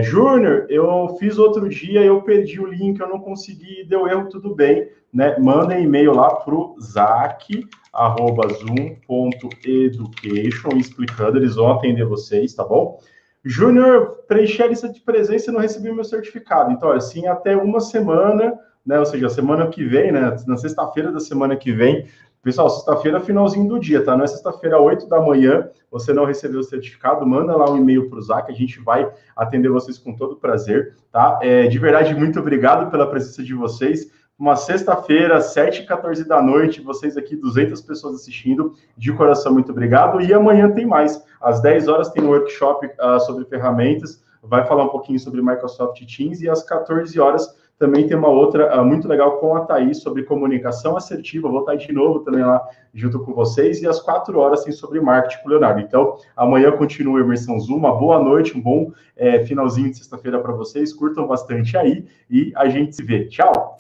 Júnior, eu fiz outro dia, eu perdi o link, eu não consegui, deu erro, tudo bem, né? Manda e-mail lá para o zac@zoom.education, explicando, eles vão atender vocês, tá bom? Júnior, preenchi a lista de presença e não recebi o meu certificado. Então, assim, até uma semana, né? Ou seja, a semana que vem, né? Na sexta-feira da semana que vem. Pessoal, sexta-feira, finalzinho do dia, tá? Não é sexta-feira, 8 da manhã, você não recebeu o certificado, manda lá um e-mail para o Zac, a gente vai atender vocês com todo prazer, tá? De verdade, muito obrigado pela presença de vocês. Uma sexta-feira, 7h14 da noite, vocês aqui, 200 pessoas assistindo, de coração, muito obrigado. E amanhã tem mais, às 10 horas tem um workshop sobre ferramentas, vai falar um pouquinho sobre Microsoft Teams, e às 14 horas também tem uma outra muito legal com a Thaís sobre comunicação assertiva, vou estar de novo também lá junto com vocês, e às 4 horas tem sobre marketing com o Leonardo. Então, amanhã continua a imersão Zoom, uma boa noite, um bom finalzinho de sexta-feira para vocês, curtam bastante aí, e a gente se vê. Tchau!